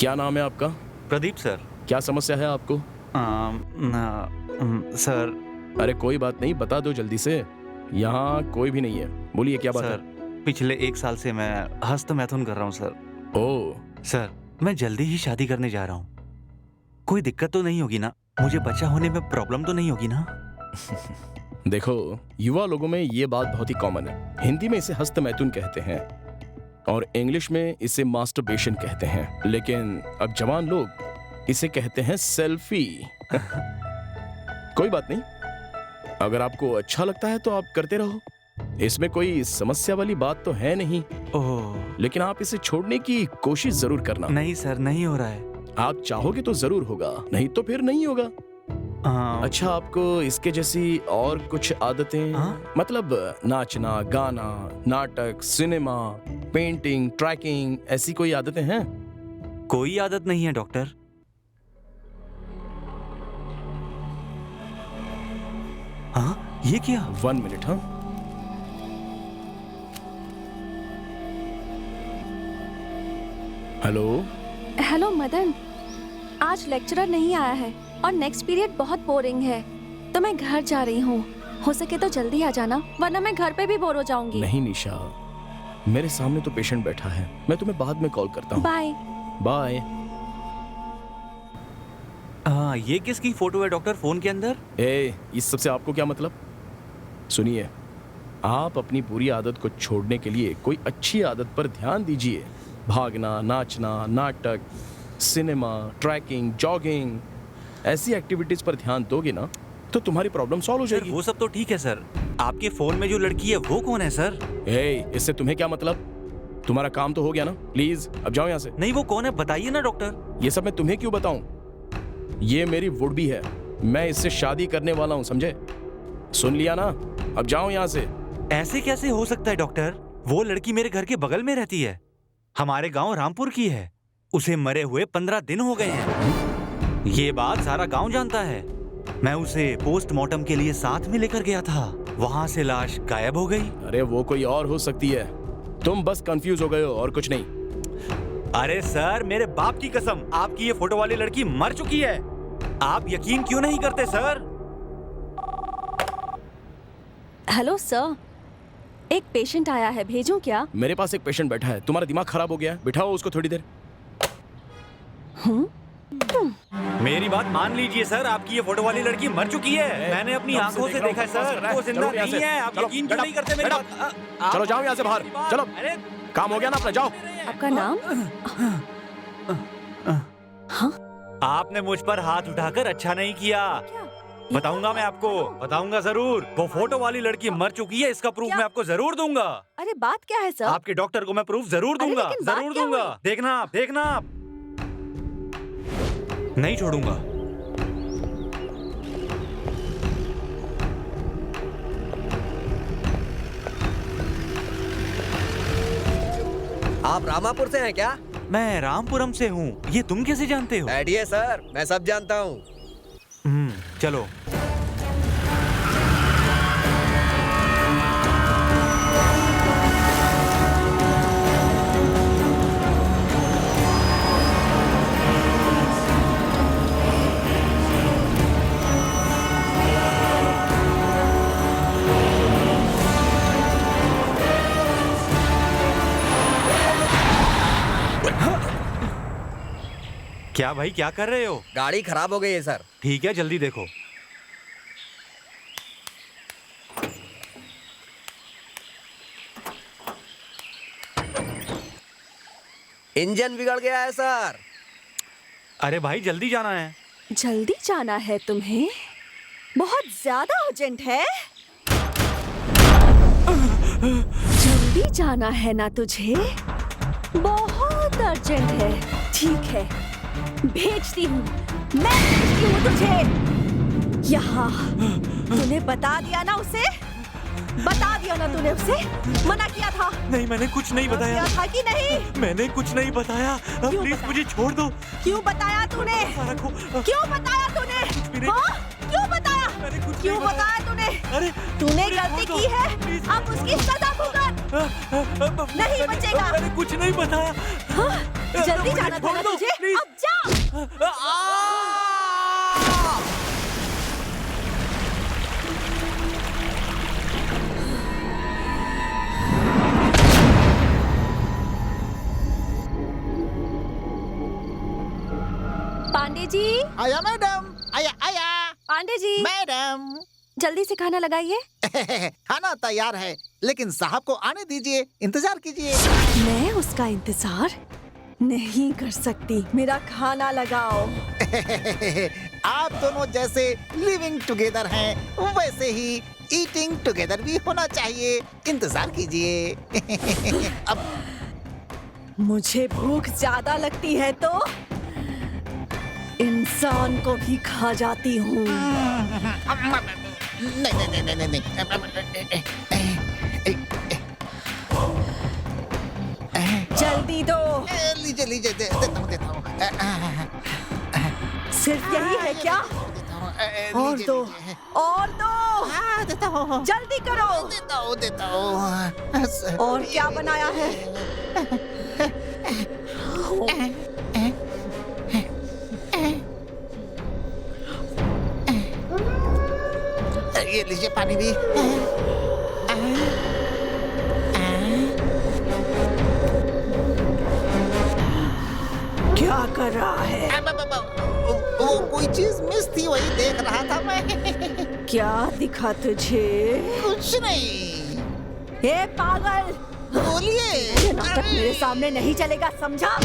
क्या नाम है आपका? प्रदीप सर। क्या समस्या है आपको? सर अरे कोई बात नहीं, बता दो जल्दी से। यहाँ कोई भी नहीं है, बोलिए क्या बात सर पिछले 1 साल से मैं हस्तमैथुन कर रहा हूँ सर। है? ओ, सर मैं जल्दी ही शादी करने जा रहा हूँ। कोई दिक्कत तो नहीं होगी ना? मुझे बच्चा होने में प्रॉब्लम तो नहीं होगी ना? देखो, युवा लोगों में ये बात बहुत ही कॉमन है। हिंदी में इसे हस्तमैथुन कहते हैं और इंग्लिश में इसे मास्टरबेशन कहते हैं, लेकिन अब जवान लोग इसे कहते हैं सेल्फी। कोई बात नहीं, अगर आपको अच्छा लगता है तो आप करते रहो, इसमें कोई समस्या वाली बात तो है नहीं। ओह लेकिन आप इसे छोड़ने की कोशिश जरूर करना। नहीं सर, नहीं हो रहा है। आप चाहोगे तो जरूर होगा, नहीं तो फिर नहीं होगा। अच्छा, आपको इसके जैसी और कुछ आदतें, हाँ? मतलब नाचना, गाना, नाटक, सिनेमा, पेंटिंग, ट्रैकिंग, ऐसी कोई आदतें हैं? कोई आदत नहीं है डॉक्टर। हाँ, ये क्या? 1 मिनट। हाँ, हेलो। हेलो मदन, आज लेक्चरर नहीं आया है और नेक्स्ट पीरियड बहुत बोरिंग है, तो मैं घर जा रही हूँ। हो सके तो जल्दी आ जाना, वरना मैं घर पे भी बोर हो जाऊंगी। नहीं निशा, मेरे सामने तो पेशेंट बैठा है, मैं तुम्हें बाद में कॉल करता हूँ। बाय। बाय। ये किसकी फोटो है डॉक्टर फोन के अंदर? ए, इस सब से आपको क्या मतलब? सुनिए, आप अपनी बुरी आदत को छोड़ने के लिए कोई अच्छी आदत पर ध्यान दीजिए। भागना, नाचना, नाटक, सिनेमा, ट्रैकिंग, जॉगिंग, ऐसी एक्टिविटीज पर ध्यान दोगे ना तो तुम्हारी प्रॉब्लम सॉल्व हो सर जाएगी। वो सब तो ठीक है सर, आपके फोन में जो लड़की है वो कौन है सर? इससे तुम्हें क्या मतलब? तुम्हारा काम तो हो गया ना, प्लीज अब जाओ यहाँ से। नहीं, वो कौन है बताइए ना डॉक्टर। ये सब मैं तुम्हें क्यों बताऊं? ये मेरी वुड भी है, मैं इससे शादी करने वाला हूँ, समझे? सुन लिया ना, अब जाओ यहाँ से। ऐसे कैसे हो सकता है डॉक्टर? वो लड़की मेरे घर के बगल में रहती है, हमारे गांव रामपुर की है। उसे मरे हुए 15 दिन हो गए हैं। ये बात सारा गांव जानता है। मैं उसे पोस्टमार्टम के लिए साथ में लेकर गया था, वहां से लाश गायब हो गई। अरे वो कोई और हो सकती है, तुम बस कंफ्यूज हो गए हो और कुछ नहीं। अरे सर, मेरे बाप की कसम, आपकी ये फोटो वाली लड़की मर चुकी है। आप यकीन क्यों नहीं करते सर? हेलो सर, एक पेशेंट आया है, भेजूं क्या? मेरे पास एक पेशेंट बैठा है, तुम्हारा दिमाग खराब हो गया है, बिठाओ उसको थोड़ी देर। मेरी बात मान लीजिए सर, आपकी ये फोटो वाली लड़की मर चुकी है। मैंने अपनी आंखों से देखा है सर, वो जिंदा नहीं है। आप यकीन क्यों नहीं करते मेरी बात? चलो जाओ यहाँ से बाहर, चलो। अरे काम हो गया ना अपना, जाओ। आपका नाम? हाँ? आपने मुझ पर हाथ उठाकर अच्छा नहीं किया। बताऊंगा, मैं आपको बताऊंगा जरूर। वो फोटो वाली लड़की मर चुकी है, इसका प्रूफ मैं आपको जरूर दूंगा। अरे बात क्या है सर? आपके डॉक्टर को मैं प्रूफ जरूर दूंगा, लेकिन बात जरूर क्या दूंगा। हुई? देखना आप, देखना आप, नहीं छोड़ूंगा। आप रामापुर से हैं क्या? मैं रामपुरम से हूँ। ये तुम कैसे जानते हो? बैठिए सर, मैं सब जानता हूँ। चलो। क्या भाई, क्या कर रहे हो? गाड़ी खराब हो गई है सर। ठीक है, जल्दी देखो। इंजन बिगड़ गया है सर। अरे भाई, जल्दी जाना है। जल्दी जाना है तुम्हें? बहुत ज्यादा अर्जेंट है? जल्दी जाना है ना तुझे? बहुत अर्जेंट है। ठीक है, भेजती हूँ, मैं भेजती हूँ तुझे यहाँ। तूने बता दिया ना उसे? बता दिया ना तूने उसे? मना किया था? नहीं, मैंने कुछ नहीं बताया। किया था कि नहीं? मैंने कुछ नहीं बताया। क्यों प्लीज बताया? मुझे छोड़ दो। क्यों बताया तूने? सारा को क्यों बताया तूने? भी नहीं। हाँ? क्यों बताया? मैंने कुछ क्यों नहीं बताया तूने? अरे तूने मुझे गलती छोड़ दो। की है, प्लीज, अब उसकी सजा भुगत। नहीं बचेगा। मैंने कुछ नहीं बताया। हाँ? जल्दी मुझे जाना था छोड़ ना दो, तुझे? प्लीज। अब जा। पांडे जी, आया मैडम, आया आया। पांडे जी, मैडम जल्दी से खाना लगाइए। खाना तैयार है, लेकिन साहब को आने दीजिए, इंतजार कीजिए। मैं उसका इंतजार नहीं कर सकती, मेरा खाना लगाओ। आप दोनों जैसे लिविंग टुगेदर हैं, वैसे ही ईटिंग टुगेदर भी होना चाहिए। इंतजार कीजिए। अब मुझे भूख ज्यादा लगती है तो इंसान को भी खा जाती हूँ। नहीं नहीं नहीं नहीं जल्दी दो। लीजिए लीजिए, देता हूँ। सिर्फ यही है क्या? और दो, और दो। देता हूँ, जल्दी करो। देता हूँ। और क्या बनाया है? ये लीजिए पानी भी। क्या कर रहा है? वो कोई चीज मिस थी, वही देख रहा था मैं। क्या दिखा तुझे? कुछ नहीं। हे पागल, बोलिए। ये नाटक मेरे सामने नहीं चलेगा, समझा?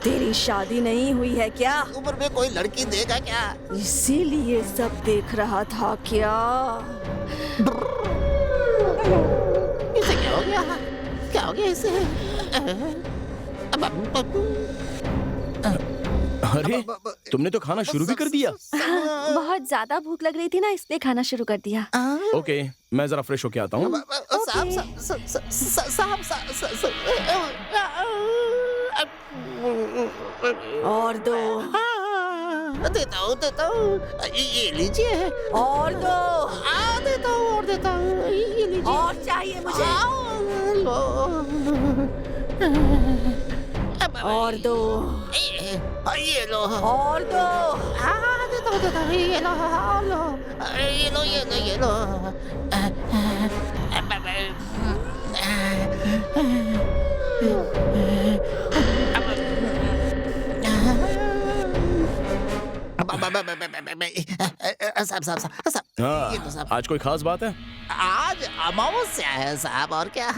तेरी शादी नहीं हुई है क्या? उम्र में कोई लड़की देगा क्या? इसीलिए सब देख रहा था क्या? इसे क्या हो गया? क्या हो गया इसे? अरे तुमने तो खाना शुरू भी कर दिया। बहुत ज्यादा भूख लग रही थी ना, इसलिए खाना शुरू कर दिया। ओके, मैं जरा फ्रेश होके आता हूँ। और दो, देता हूँ ये लीजिए। और दो, देता हूँ ये लीजिए। और चाहिए मुझे। और दो, ये लो। और दो। देता हूँ ये लो। ये लो। साहब, ये लो साहब। आज कोई खास बात है? आज अमावस्या है साहब, और क्या?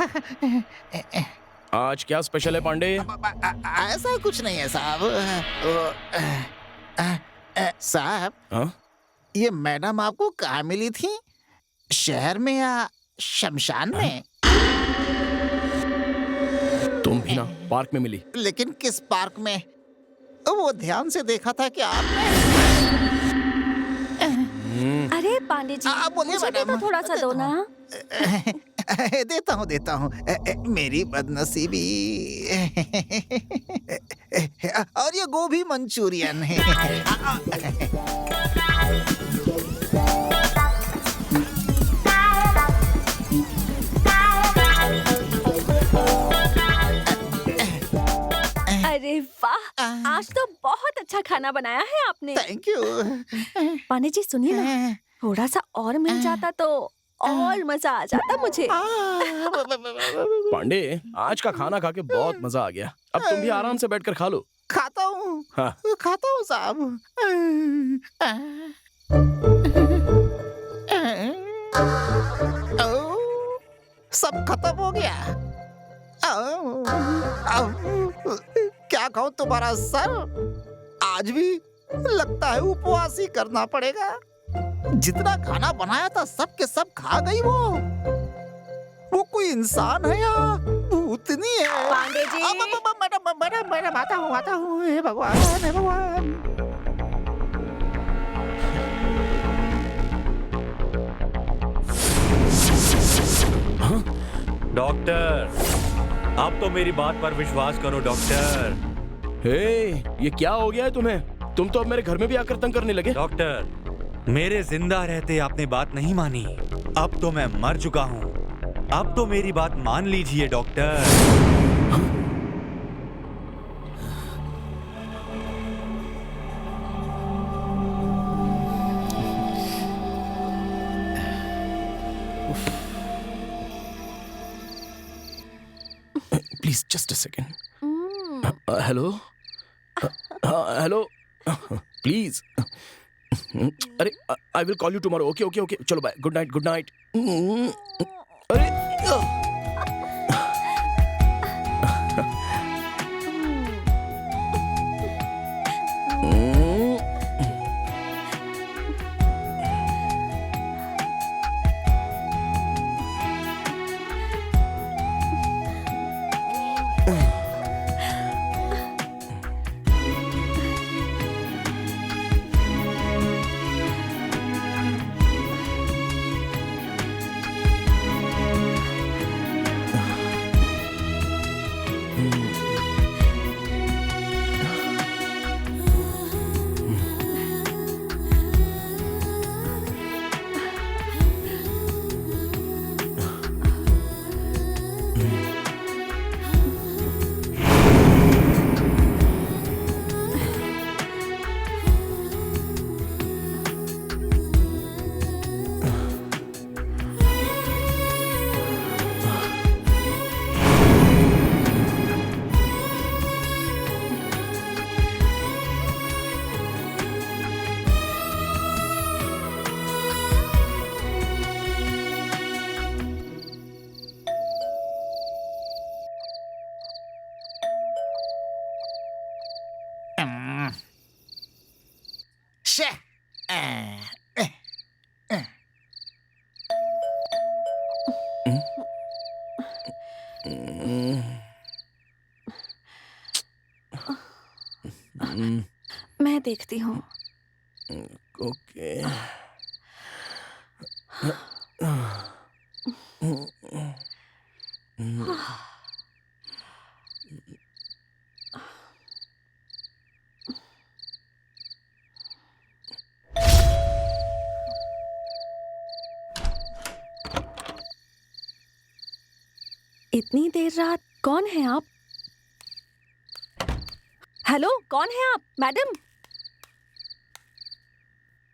आज क्या स्पेशल है पांडे? ऐसा कुछ नहीं है साहब। साहब, हाँ? ये मैडम आपको कहाँ मिली थी? शहर में या शमशान में? तुम भी ना पार्क में मिली। लेकिन किस पार्क में? वो ध्यान से देखा था कि आपने। अरे पांडे जी, बोलिए मुझे भी मैडम। तो थोड़ा सा दो ना। देता हूँ। मेरी बदनसीबी। और ये गोभी मंचूरियन है। अरे वाह, आज तो बहुत अच्छा खाना बनाया है आपने। Thank you. पांडे जी सुनिए ना, थोड़ा सा और मिल जाता तो और मजा आ जाता मुझे। पांडे, आज का खाना खा के बहुत मजा आ गया। अब तुम भी आराम से बैठकर खा लो। खाता हूँ। हाँ। खाता हूँ साहब। सब खत्म हो गया। क्या कहूँ तुम्हारा सर, आज भी लगता है उपवास ही करना पड़ेगा। जितना खाना बनाया था सब के सब खा गई वो कोई इंसान है या भूतनी है? पांडे जी। मैडम आता हूँ। हे भगवान, हे भगवान। डॉक्टर, अब तो मेरी बात पर विश्वास करो डॉक्टर। हे, ये क्या हो गया है तुम्हें? तुम तो अब मेरे घर में भी आकर तंग करने लगे। डॉक्टर, मेरे जिंदा रहते आपने बात नहीं मानी। अब तो मैं मर चुका हूँ। अब तो मेरी बात मान लीजिए doctor. Please just a second. Hello, hello, please. अरे, I will call you tomorrow. Okay okay okay, चलो bye, good night, good night. अरे देखती हूँ। ओके। इतनी देर रात कौन है आप? हेलो, कौन है आप मैडम?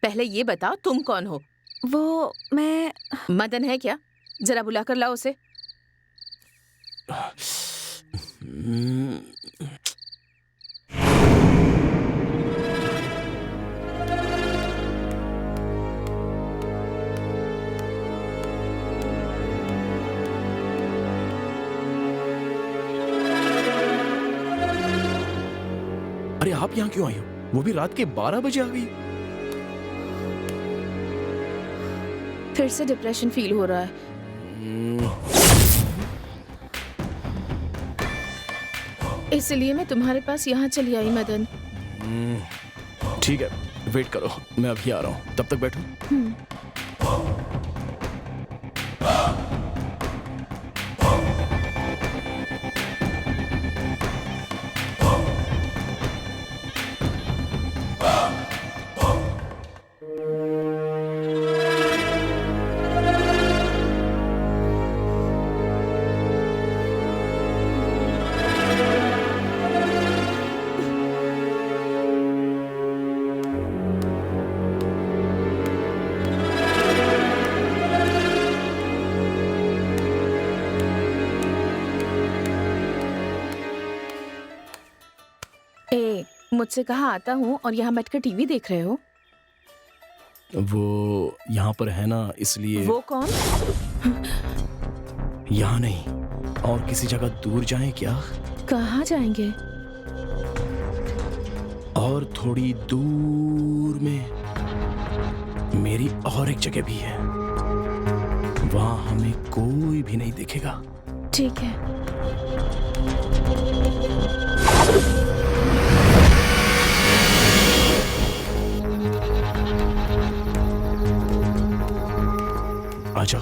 पहले ये बताओ तुम कौन हो? वो मैं मदन है क्या? जरा बुला कर लाओ उसे। अरे आप यहाँ क्यों आई हो? वो भी रात के 12 बजे आ गई। फिर से डिप्रेशन फील हो रहा है। इसलिए मैं तुम्हारे पास यहाँ चली आई मदन। ठीक है, वेट करो, मैं अभी आ रहा हूँ, तब तक बैठो। मुझसे कहा आता हूँ और यहाँ बैठकर टीवी देख रहे हो? वो यहाँ पर है ना, इसलिए। वो कौन? यहाँ नहीं, और किसी जगह दूर जाएं क्या? कहाँ जाएंगे? और थोड़ी दूर में मेरी और एक जगह भी है, वहाँ हमें कोई भी नहीं दिखेगा। ठीक है। आ जाओ।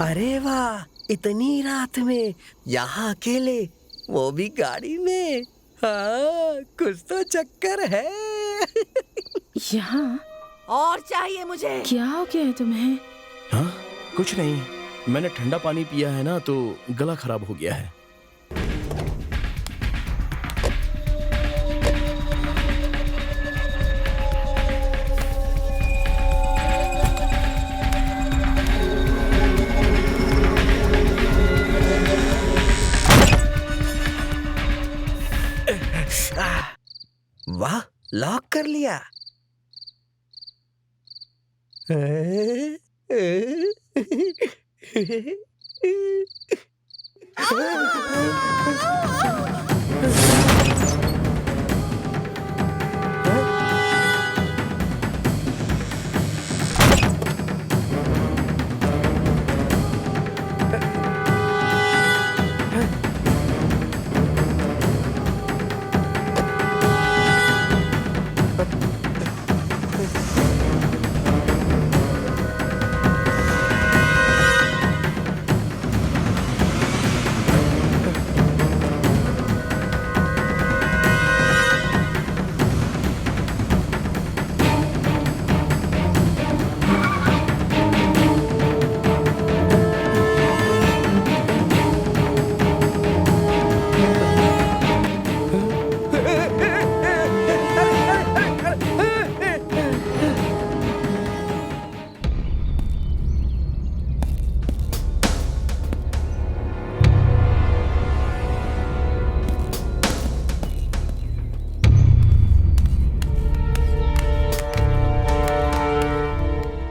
अरे वाह, इतनी रात में यहाँ अकेले, वो भी गाड़ी में। हाँ, कुछ तो चक्कर है। यहाँ और चाहिए मुझे। क्या हो गया है तुम्हें? हाँ, कुछ नहीं, मैंने ठंडा पानी पिया है ना, तो गला खराब हो गया है। वाह, लॉक कर लिया।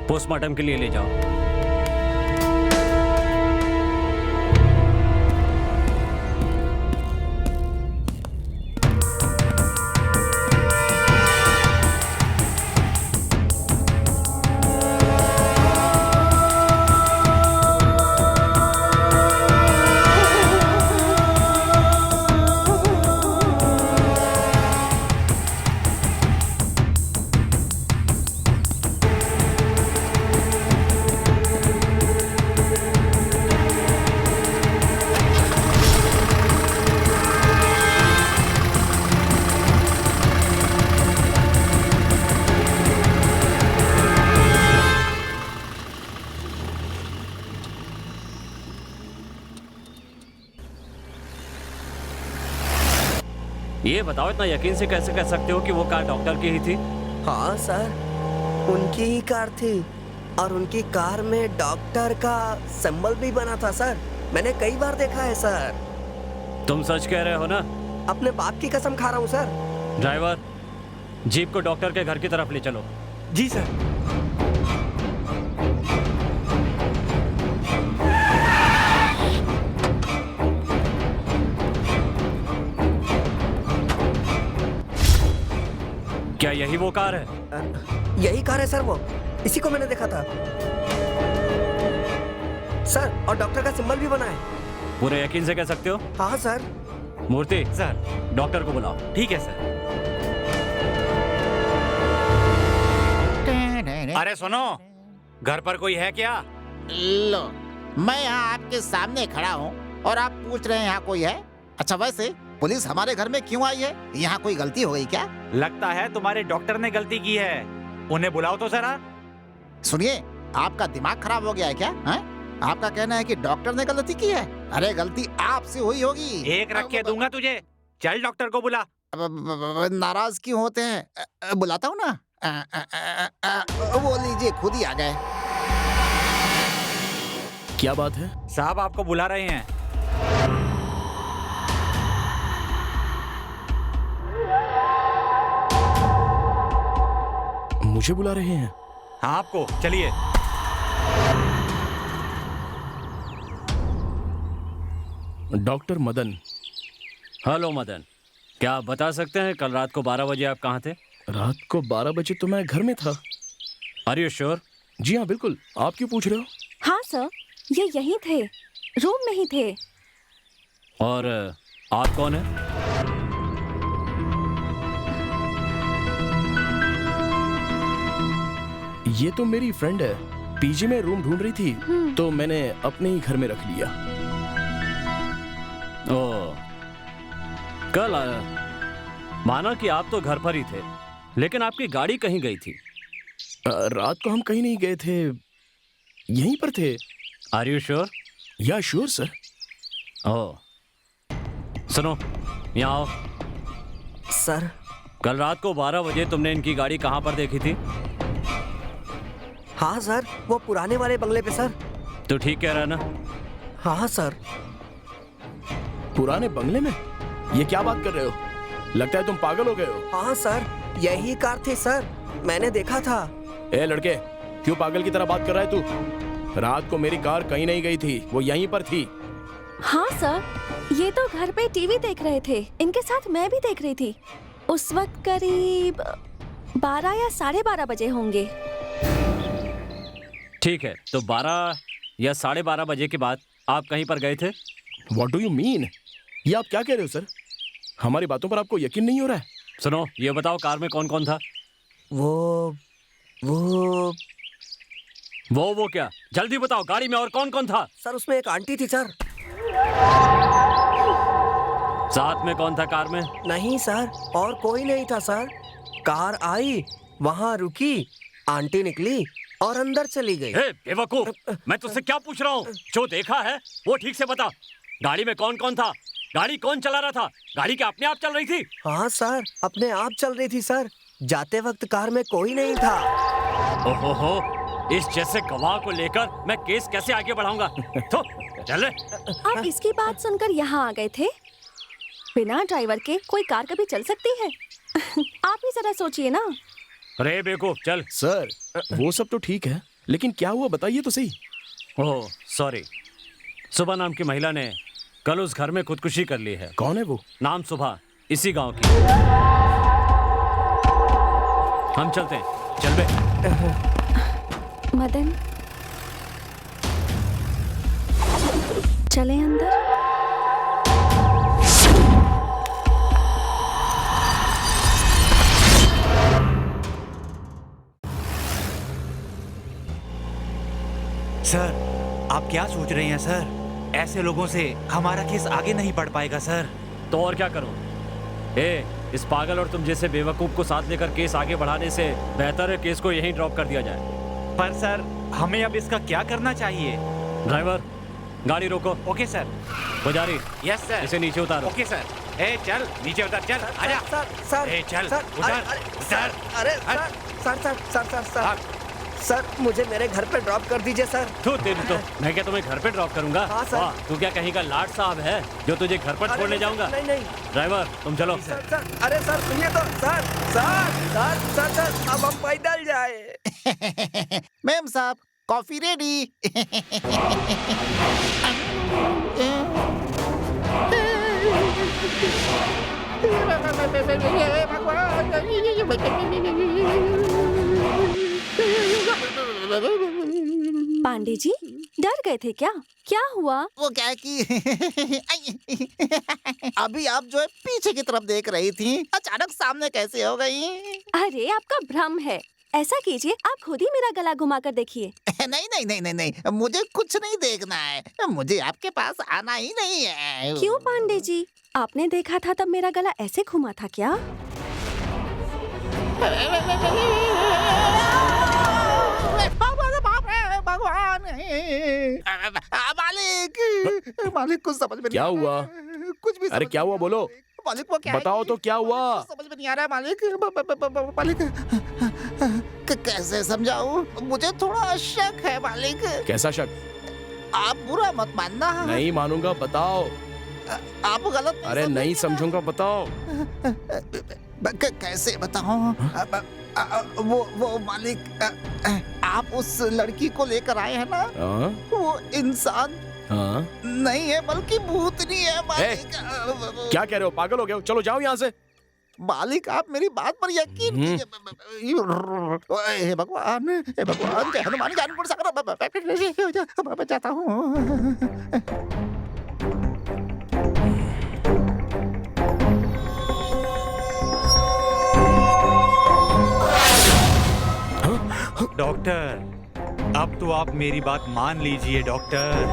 पोस्टमार्टम के लिए ले जाओ। ये बताओ, इतना यकीन से कैसे कह सकते हो कि वो कार डॉक्टर की ही थी? हाँ सर, उनकी ही कार थी और उनकी कार में डॉक्टर का सिंबल भी बना था सर। मैंने कई बार देखा है सर। तुम सच कह रहे हो ना? अपने बाप की कसम खा रहा हूँ सर। ड्राइवर, जीप को डॉक्टर के घर की तरफ ले चलो। जी सर। क्या यही वो कार है? यही कार है सर, वो इसी को मैंने देखा था सर, और डॉक्टर का सिंबल भी बना है। पूरे यकीन से कह सकते हो? हाँ सर। मूर्ति, सर। डॉक्टर को बुलाओ। ठीक है सर। अरे सुनो, घर पर कोई है क्या? लो, मैं यहाँ आपके सामने खड़ा हूँ और आप पूछ रहे हैं यहाँ कोई है? अच्छा, वैसे पुलिस हमारे घर में क्यों आई है? यहाँ कोई गलती हो गई क्या? लगता है तुम्हारे डॉक्टर ने गलती की है। उन्हें बुलाओ तो जरा। सुनिए, आपका दिमाग खराब हो गया है क्या? हैं? आपका कहना है कि डॉक्टर ने गलती की है? अरे गलती आपसे हुई होगी। एक रख के दूंगा तुझे। चल डॉक्टर को बुला। नाराज क्यों होते हैं? बुलाता हूँ ना। वो लीजिए, खुद ही आ गए। क्या बात है? साहब आपको बुला रहे हैं। मुझे बुला रहे हैं? हाँ आपको, चलिए। डॉक्टर मदन। हेलो मदन, क्या आप बता सकते हैं कल रात को 12 बजे आप कहाँ थे? रात को 12 बजे तो मैं घर में था। Are you sure? जी हाँ, बिल्कुल। आप क्यों पूछ रहे हो? हाँ सर, ये यहीं थे, रूम में ही थे। और आप कौन है? ये तो मेरी फ्रेंड है। पीजी में रूम ढूंढ रही थी तो मैंने अपने ही घर में रख लिया। ओह, कल आया। माना कि आप तो घर पर ही थे, लेकिन आपकी गाड़ी कहीं गई थी। रात को हम कहीं नहीं गए थे, यहीं पर थे। Are you sure? Yeah sure sir. Oh, सुनो, यहाँ आओ। सर, कल रात को 12 बजे तुमने इनकी गाड़ी कहाँ पर देखी थी? हाँ सर, वो पुराने वाले बंगले पे सर। तो ठीक कह रहा है ना? हाँ सर। पुराने बंगले में? ये क्या बात कर रहे हो? लगता है तुम पागल हो गए हो। हाँ सर, यही कार थी सर, मैंने देखा था। ए लड़के, क्यों पागल की तरह बात कर रहा है तू? रात को मेरी कार कहीं नहीं गई थी, वो यहीं पर थी। हाँ सर, ये तो घर पे टीवी देख रहे थे, इनके साथ मैं भी देख रही थी। उस वक्त करीब 12 या 12:30 बजे होंगे। ठीक है, तो 12 या 12:30 बजे के बाद आप कहीं पर गए थे? What do you mean? ये आप क्या कह रहे हो सर? हमारी बातों पर आपको यकीन नहीं हो रहा है? सुनो, ये बताओ कार में कौन कौन था? वो क्या? जल्दी बताओ, गाड़ी में और कौन कौन था? सर, उसमें एक आंटी थी सर। साथ में कौन था कार में? नहीं सर, और कोई नहीं था सर। कार आई, वहाँ रुकी, आंटी निकली और अंदर चली गई। ए, बेवकूफ, मैं तुझसे क्या पूछ रहा हूँ? जो देखा है वो ठीक से बता। गाड़ी में कौन कौन था? गाड़ी कौन चला रहा था? गाड़ी क्या अपने आप चल रही थी? हाँ सर, अपने आप चल रही थी सर। जाते वक्त कार में कोई नहीं था। ओहो, इस जैसे गवाह को लेकर मैं केस कैसे आगे बढ़ाऊंगा? तो चले। आप इसकी बात सुनकर यहाँ आ गए थे? बिना ड्राइवर के कोई कार कभी चल सकती है? आप ही जरा सोचिए ना। अरे बेवकूफ, चल। सर, वो सब तो ठीक है, लेकिन क्या हुआ बताइए तो सही। ओह सुबह सुबह नाम की महिला ने कल उस घर में खुदकुशी कर ली है। कौन है वो? नाम सुबह, इसी गांव की। हम चलते हैं, चल बे। मदन, चलें अंदर। सर, आप क्या सोच रहे हैं सर? ऐसे लोगों से हमारा केस आगे नहीं बढ़ पाएगा सर। तो और क्या करूं? इस पागल और तुम जैसे बेवकूफ को साथ लेकर केस आगे बढ़ाने से बेहतर है केस को यहीं ड्रॉप कर दिया जाए। पर सर, हमें अब इसका क्या करना चाहिए? ड्राइवर, गाड़ी रोको। Okay sir. पुजारी, यस सर। इसे नीचे उतारो। Okay sir. ए चल, नीचे उतर, चल, आजा। सर, ए चल, सर, उतर, सर, अरे सर, मुझे मेरे घर पे ड्रॉप कर दीजिए सर। तू तेरी तो मैं क्या तुम्हें घर पे ड्रॉप करूंगा? हाँ, सर। वाह, तू क्या कहीं का लाट साहब है जो तुझे घर पर छोड़ने जाऊंगा? नहीं, ड्राइवर, तुम चलो। सर, अरे सर सुनिए तो, सर, अब हम पैदल जाए। मैम साहब, कॉफी रेडी। पांडे जी, डर गए थे क्या? क्या हुआ? वो क्या है कि अभी आप जो है पीछे की तरफ देख रही थी, अचानक सामने कैसे हो गई? अरे आपका भ्रम है। ऐसा कीजिए, आप खुद ही मेरा गला घुमा कर देखिए। नहीं, मुझे कुछ नहीं देखना है। मुझे आपके पास आना ही नहीं है। क्यों पांडे जी, आपने देखा था तब मेरा गला ऐसे घुमा था क्या? भगवान, मालिक कुछ समझ में नहीं क्या आ रहा हुआ? है। कुछ भी अरे समझ क्या में हुआ नहीं बोलो? आ रहा है। मालिक वो क्या है बताओ कि- तो क्या हुआ? कुछ समझ में नहीं आ रहा है मालिक। मालिक कैसे समझाऊं? मुझे थोड़ा शक है मालिक। कैसा शक? आप बुरा मत मानना। नहीं मानूंगा, बताओ। आप गलत अरे नहीं समझूंगा, बताओ। कैसे बताऊं? वो मालिक, आप उस लड़की को लेकर आए हैं ना, हाँ? वो इंसान हाँ? नहीं है बल्कि भूतनी है मालिक। क्या कह रहे हो? पागल हो गए हो? चलो जाओ यहाँ से। मालिक आप मेरी बात पर यकीन कीजिए। हे भगवान, जय हनुमान ज्ञान सागर, मैं जाता हूँ। डॉक्टर, अब तो आप मेरी बात मान लीजिए डॉक्टर।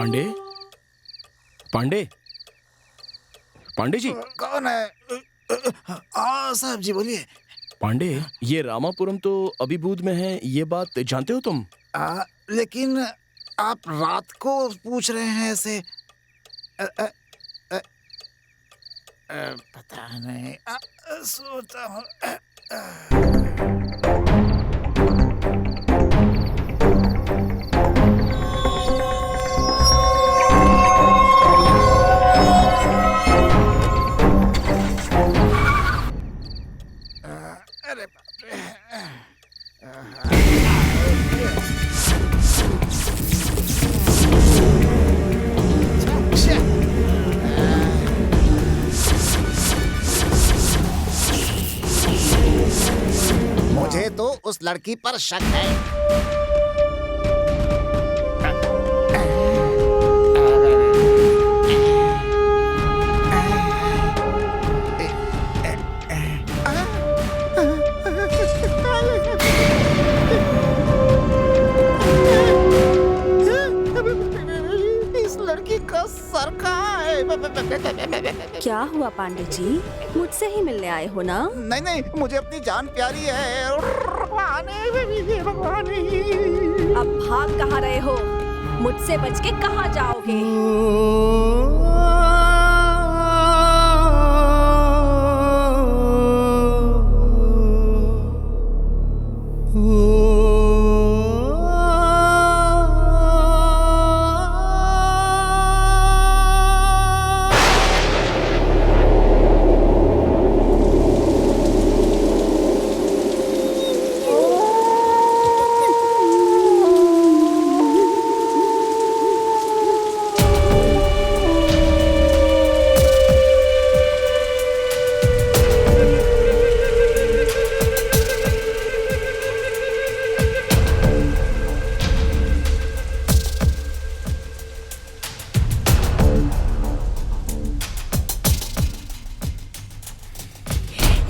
पांडे, पांडे, पांडे जी। कौन है? हाँ साहब जी बोलिए। पांडे, ये रामापुरम तो अभिभूत में है, ये बात जानते हो तुम? लेकिन आप रात को पूछ रहे हैं ऐसे। पता नहीं, सोचता हूँ। अरे बाप रे। मुझे तो उस लड़की पर शक है। इस लड़की का सर कहाँ है? क्या हुआ पांडे जी, मुझसे ही मिलने आए हो ना? नहीं नहीं, मुझे अपनी जान प्यारी है। अब भाग कहाँ रहे हो? मुझसे बच के कहाँ जाओगे?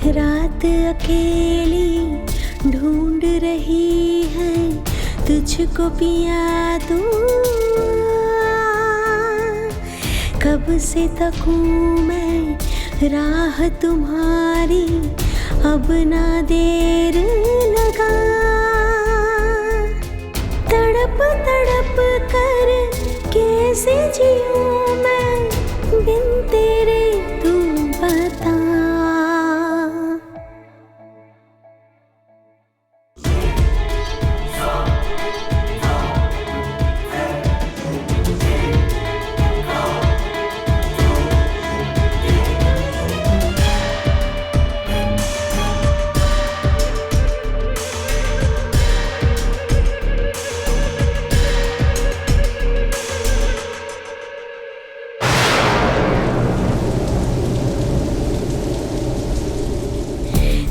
रात अकेली ढूंढ रही है तुझको पिया दूं। कब से तकूं मैं राह तुम्हारी, अब ना देर लगा। तड़प तड़प कर कैसे जीऊं मैं बिन तेरे, तू बता।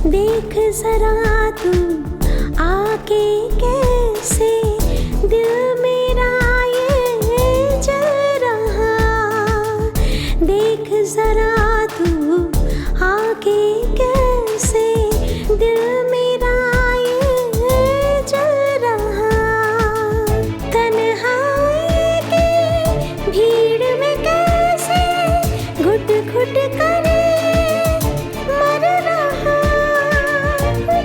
देख जरा तू आके कैसे दिल मेरा ये जल रहा। देख जरा तू आके कैसे दिल मेरा ये जल रहा। तन्हाई की भीड़ में कैसे घुट घुट करे मर रहा।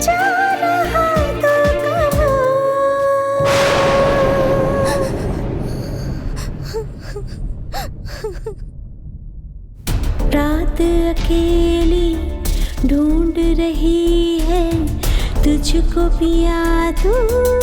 जा रहा तो कहाँ। रात अकेली ढूंढ रही है तुझको पिया दूं।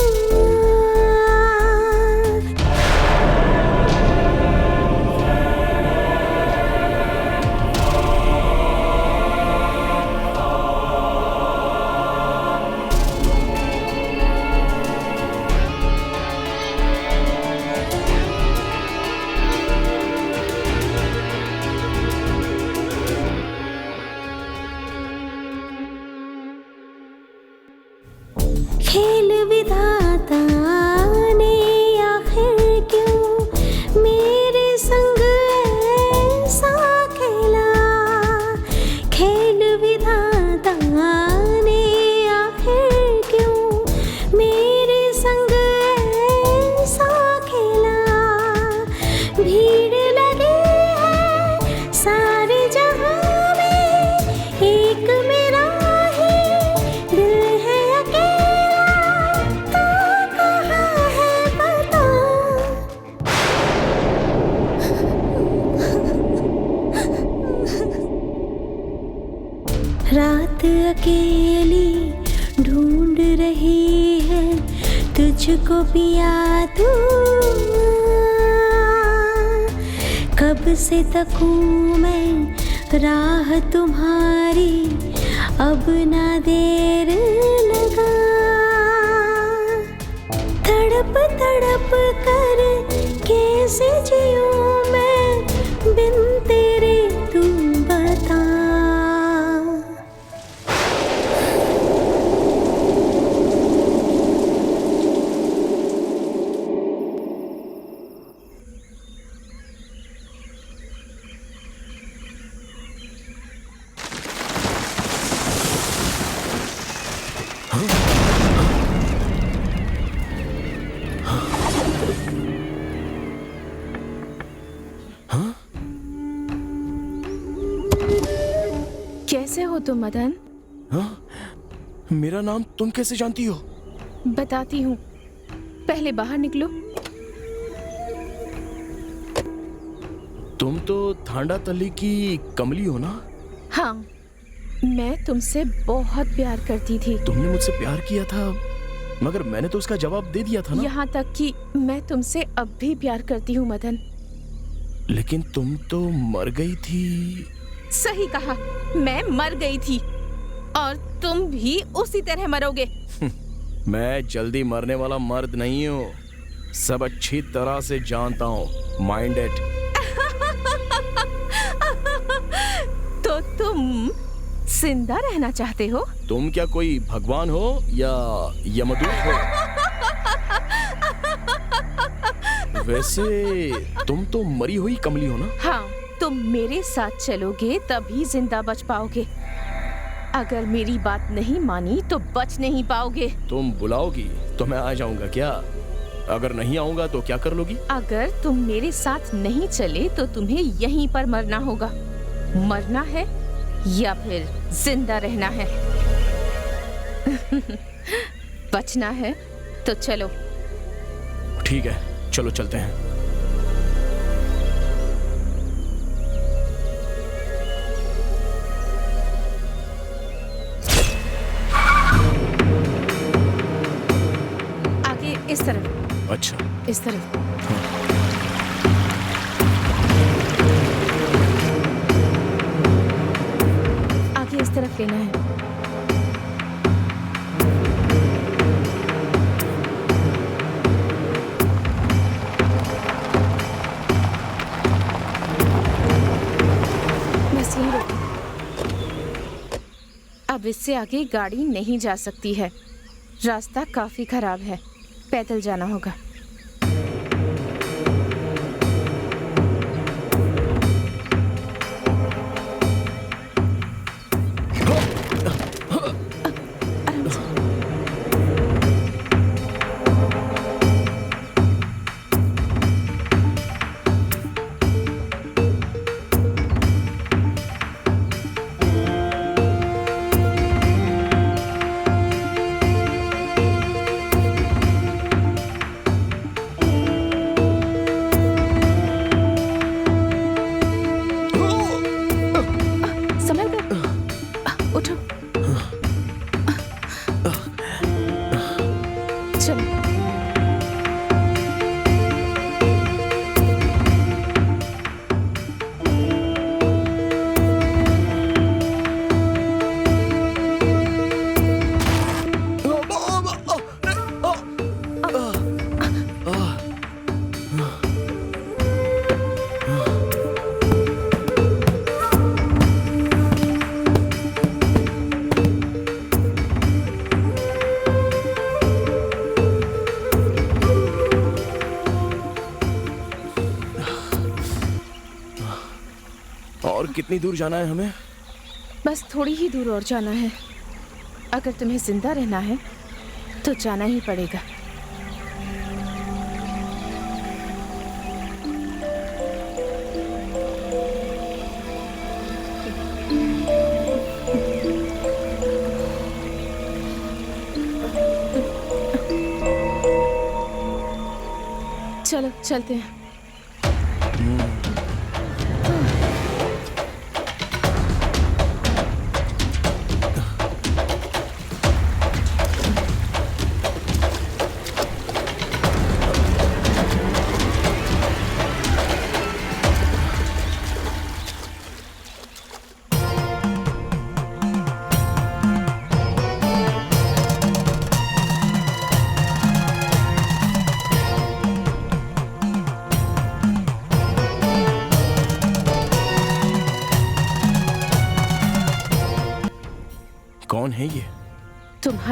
खेल विधाता तुझको पिया दूं। कब से तकूं मैं राह तुम्हारी, अब ना देर लगा। तड़प तड़प कर कैसे जियूं मैं बिन तेरे, तू बता। कैसे हो तुम मदन? हाँ? मेरा नाम तुम कैसे जानती हो? बताती हूँ, पहले बाहर निकलो। तुम तो थांडा तल्ली की कमली हो ना? हाँ, मैं तुमसे बहुत प्यार करती थी। तुमने मुझसे प्यार किया था, मगर मैंने तो उसका जवाब दे दिया था ना। यहाँ तक कि मैं तुमसे अब भी प्यार करती हूँ मदन। लेकिन तुम तो मर गई थी। सही कहा, मैं मर गई थी और तुम भी उसी तरह मरोगे। मैं जल्दी मरने वाला मर्द नहीं हूँ, सब अच्छी तरह से जानता हूँ। Mind it. तो तुम जिंदा रहना चाहते हो? तुम क्या कोई भगवान हो या यमदूत हो? वैसे तुम तो मरी हुई कमली हो ना? हाँ, तुम मेरे साथ चलोगे तभी जिंदा बच पाओगे। अगर मेरी बात नहीं मानी तो बच नहीं पाओगे। तुम बुलाओगी तो मैं आ जाऊंगा क्या? अगर नहीं आऊंगा तो क्या कर लोगी? अगर तुम मेरे साथ नहीं चले तो तुम्हें यहीं पर मरना होगा। मरना है या फिर जिंदा रहना है? बचना है तो चलो। ठीक है, चलो चलते हैं। आगे इस तरफ। अच्छा, इस तरफ। आगे इस तरफ लेना है। बस यहीं रोको। अब इससे आगे गाड़ी नहीं जा सकती है। रास्ता काफी खराब है, पैदल जाना होगा। आराम से। संभल कर। उठो। चलो। और कितनी दूर जाना है हमें? बस थोड़ी ही दूर और जाना है। अगर तुम्हें जिंदा रहना है तो जाना ही पड़ेगा। चलो चलते हैं।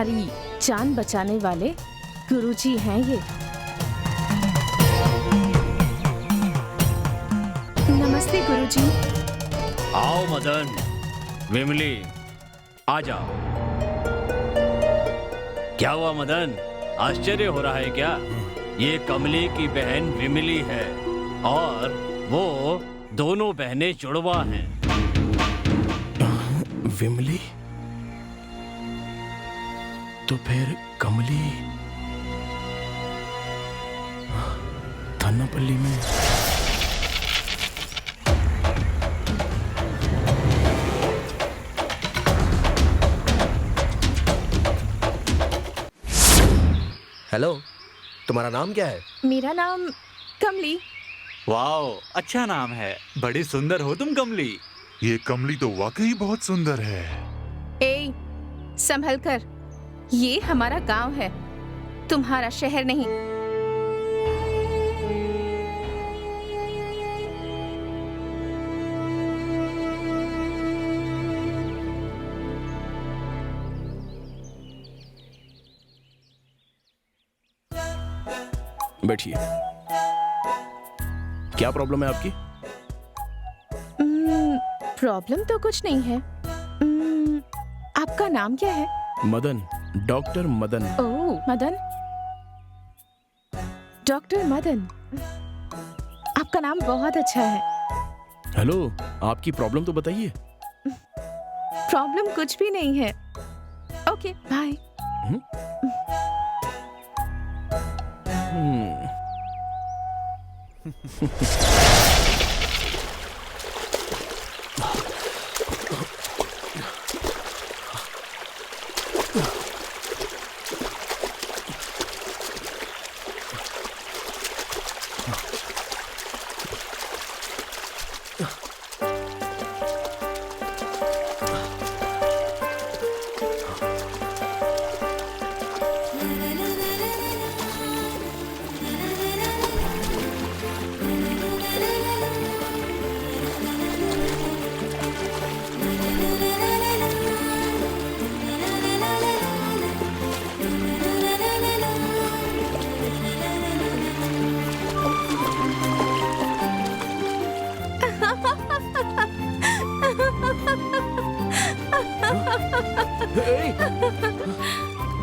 तुम्हारी जान बचाने वाले गुरुजी हैं ये। नमस्ते गुरुजी। आओ मदन, विमली, आ जाओ। क्या हुआ मदन, आश्चर्य हो रहा है क्या? ये कमली की बहन विमली है और वो दोनों बहनें जुड़वा हैं। विमली? तो फिर कमली थन्नापल्ली में। हेलो, तुम्हारा नाम क्या है? मेरा नाम कमली। वाओ, अच्छा नाम है। बड़ी सुंदर हो तुम कमली। ये कमली तो वाकई बहुत सुंदर है। ए, संभल कर। ये हमारा गांव है, तुम्हारा शहर नहीं। बैठिए। क्या प्रॉब्लम है आपकी? प्रॉब्लम तो कुछ नहीं है। आपका नाम क्या है? मदन, डॉक्टर मदन। ओह, मदन। डॉक्टर मदन, आपका नाम बहुत अच्छा है। हेलो, आपकी प्रॉब्लम तो बताइए। प्रॉब्लम कुछ भी नहीं है। Okay, bye.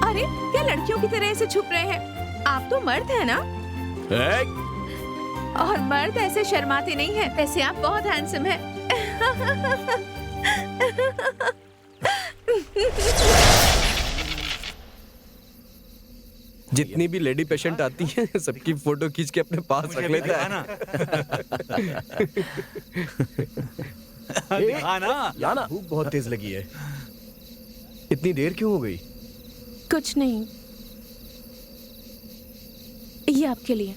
अरे, क्या लड़कियों की तरह ऐसे छुप रहे हैं? आप तो मर्द हैं ना? और मर्द ऐसे शर्माते नहीं हैं। वैसे आप बहुत हैंडसम हैं। जितनी भी लेडी पेशेंट आती हैं, सबकी फोटो खींच के अपने पास रख लेता है ना। याना, भूख बहुत तेज लगी है। इतनी देर क्यों हो गई? कुछ नहीं, ये आपके लिए।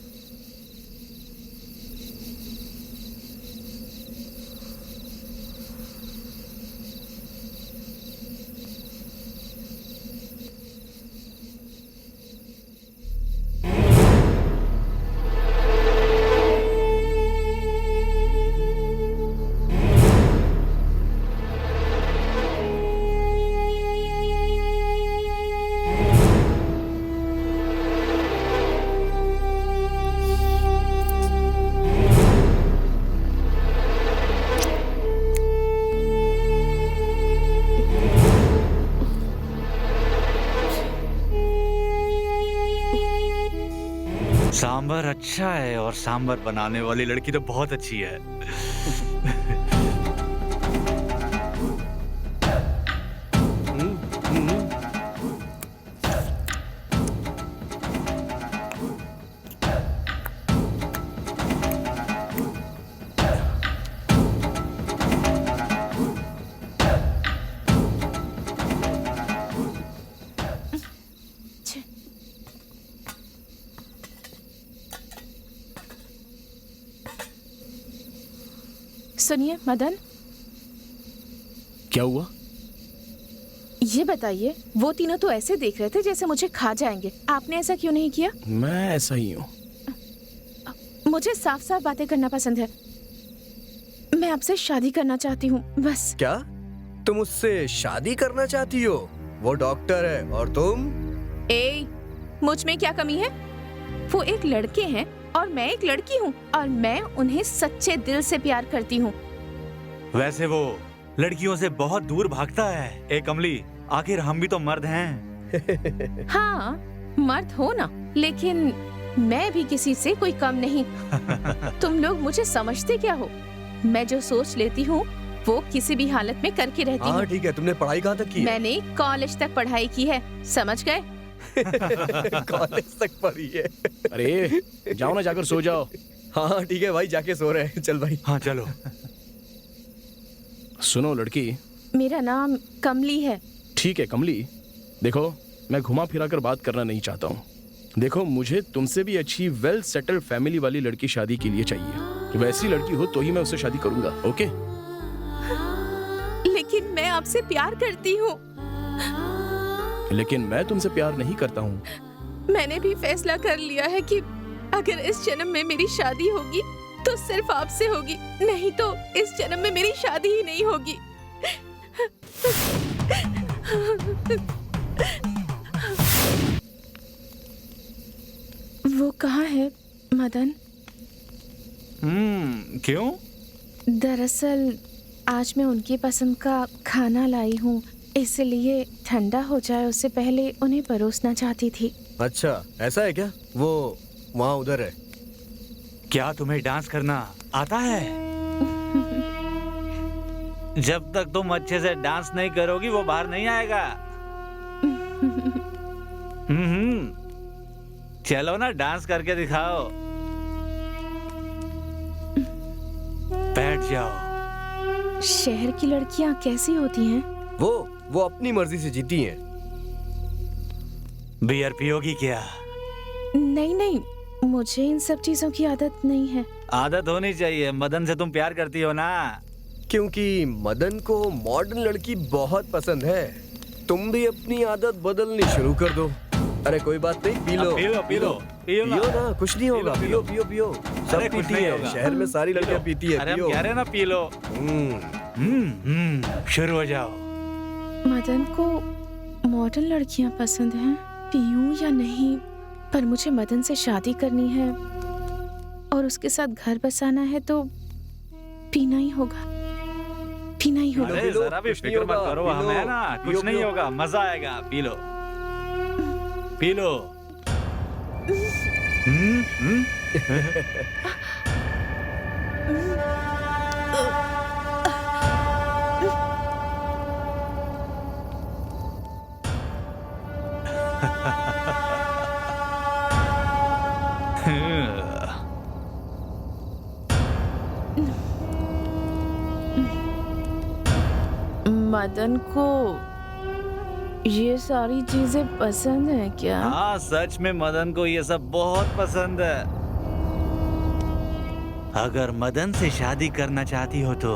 सांबर अच्छा है और सांबर बनाने वाली लड़की तो बहुत अच्छी है। सुनिए मदन, क्या हुआ? ये बताइए, वो तीनों तो ऐसे देख रहे थे जैसे मुझे खा जाएंगे। आपने ऐसा क्यों नहीं किया? मैं ऐसा ही हूँ। मुझे साफ साफ बातें करना पसंद है। मैं आपसे शादी करना चाहती हूँ, बस। क्या तुम उससे शादी करना चाहती हो? वो डॉक्टर है और तुम? ए, मुझ में क्या कमी है? वो एक लड़के हैं और मैं एक लड़की हूँ और मैं उन्हें सच्चे दिल से प्यार करती हूँ। वैसे वो लड़कियों से बहुत दूर भागता है। ए कमली, आखिर हम भी तो मर्द हैं। हाँ, मर्द हो ना, लेकिन मैं भी किसी से कोई कम नहीं। तुम लोग मुझे समझते क्या हो? मैं जो सोच लेती हूँ वो किसी भी हालत में करके रहती हूँ। हाँ ठीक है, तुमने पढ़ाई कहाँ तक की है? मैंने कॉलेज तक पढ़ाई की है, समझ गए? कॉलेज तक पढ़ी है। अरे जाओ ना, जाकर सो जाओ। हाँ ठीक है भाई, जाके सो रहे हैं। चल भाई। हाँ चलो। सुनो लड़की, मेरा नाम कमली है। ठीक है कमली, देखो मैं घुमा फिरा कर बात करना नहीं चाहता हूँ। देखो मुझे तुमसे भी अच्छी वेल सेटल्ड फैमिली वाली लड़की शादी के लिए चाहिए। वैसी लड़की हो तो ही मैं उससे शादी करूंगा। ओके? लेकिन मैं आपसे प्यार करती हूँ। लेकिन मैं तुमसे प्यार नहीं करता हूँ। मैंने भी फैसला कर लिया है कि अगर इस जन्म में मेरी शादी होगी तो सिर्फ आपसे होगी, नहीं तो इस जन्म में मेरी शादी ही नहीं होगी। वो कहाँ है मदन? क्यों? दरअसल आज मैं उनकी पसंद का खाना लाई हूँ, इसलिए ठंडा हो जाए उससे पहले उन्हें परोसना चाहती थी। अच्छा ऐसा है क्या? वो वहाँ उधर है। क्या तुम्हें डांस करना आता है? जब तक तुम अच्छे से डांस नहीं करोगी वो बाहर नहीं आएगा। चलो ना, डांस करके दिखाओ। बैठ जाओ। शहर की लड़कियाँ कैसी होती हैं? वो अपनी मर्जी से जीती हैं। बियर पियोगी क्या? नहीं नहीं, मुझे इन सब चीजों की आदत नहीं है। आदत होनी चाहिए। मदन से तुम प्यार करती हो ना? क्योंकि मदन को मॉडर्न लड़की बहुत पसंद है। तुम भी अपनी आदत बदलनी शुरू कर दो। अरे कोई बात नहीं, P low P low P low पियो ना, कुछ नहीं होगा। पियो पियो पियो, सब अरे कुछ पीती नहीं है। होगा। शहर में सारी लड़कियां पीती है। अरे हम पियो। कह रहे हैं ना, पी लो। शुरू हो जाओ। मदन को मॉडर्न लड़कियां पसंद हैं। पीऊं या नहीं, पर मुझे मदन से शादी करनी है और उसके साथ घर बसाना है तो पीना ही होगा, पीना ही होगा। अरे जरा भी फिक्र मत करो, हम है ना, कुछ नहीं होगा, मजा आएगा। P low P low. Madan को ये सारी चीजें पसंद है क्या? हाँ, सच में मदन को ये सब बहुत पसंद है। अगर मदन से शादी करना चाहती हो तो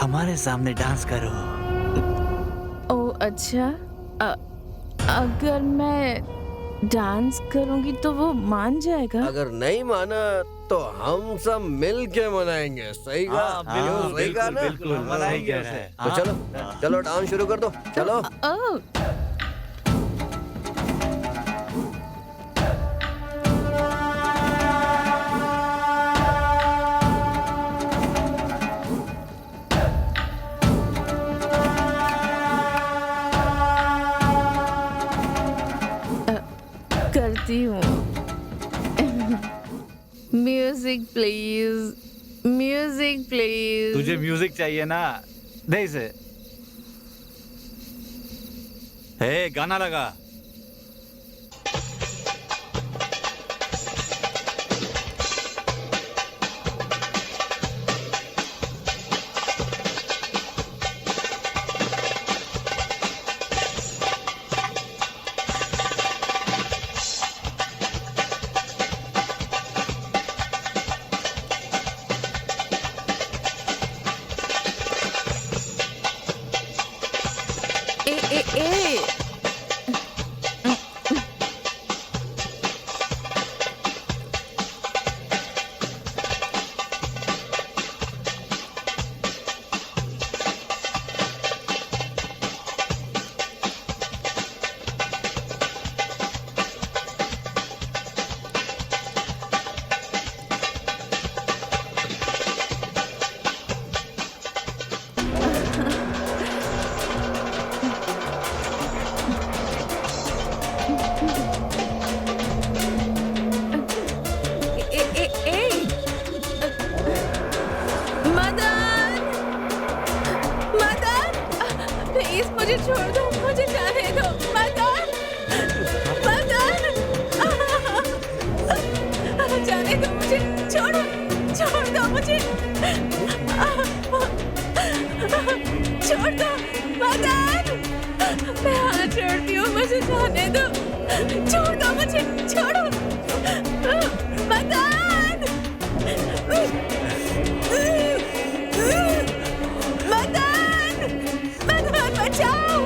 हमारे सामने डांस करो। ओ अच्छा, अगर मैं डांस करूंगी तो वो मान जाएगा? अगर नहीं माना तो हम सब मिल के मनाएंगे। सही कहा? सही कहा ना? बिल्कुल मनाएंगे उसे। तो चलो चलो डांस शुरू कर दो। चलो। ओ करती हूँ। Music please, music please. तुझे म्यूजिक चाहिए ना, दे इसे। हे, गाना लगा। जाने दो मुझे, छोड़ो, छोड़ दो मुझे, छोड़ दो मदन, मैं हाथ जोड़ती हूँ, मुझे जाने दो, छोड़ दो मुझे, छोड़ो मदन, मदन, मदन बचाओ।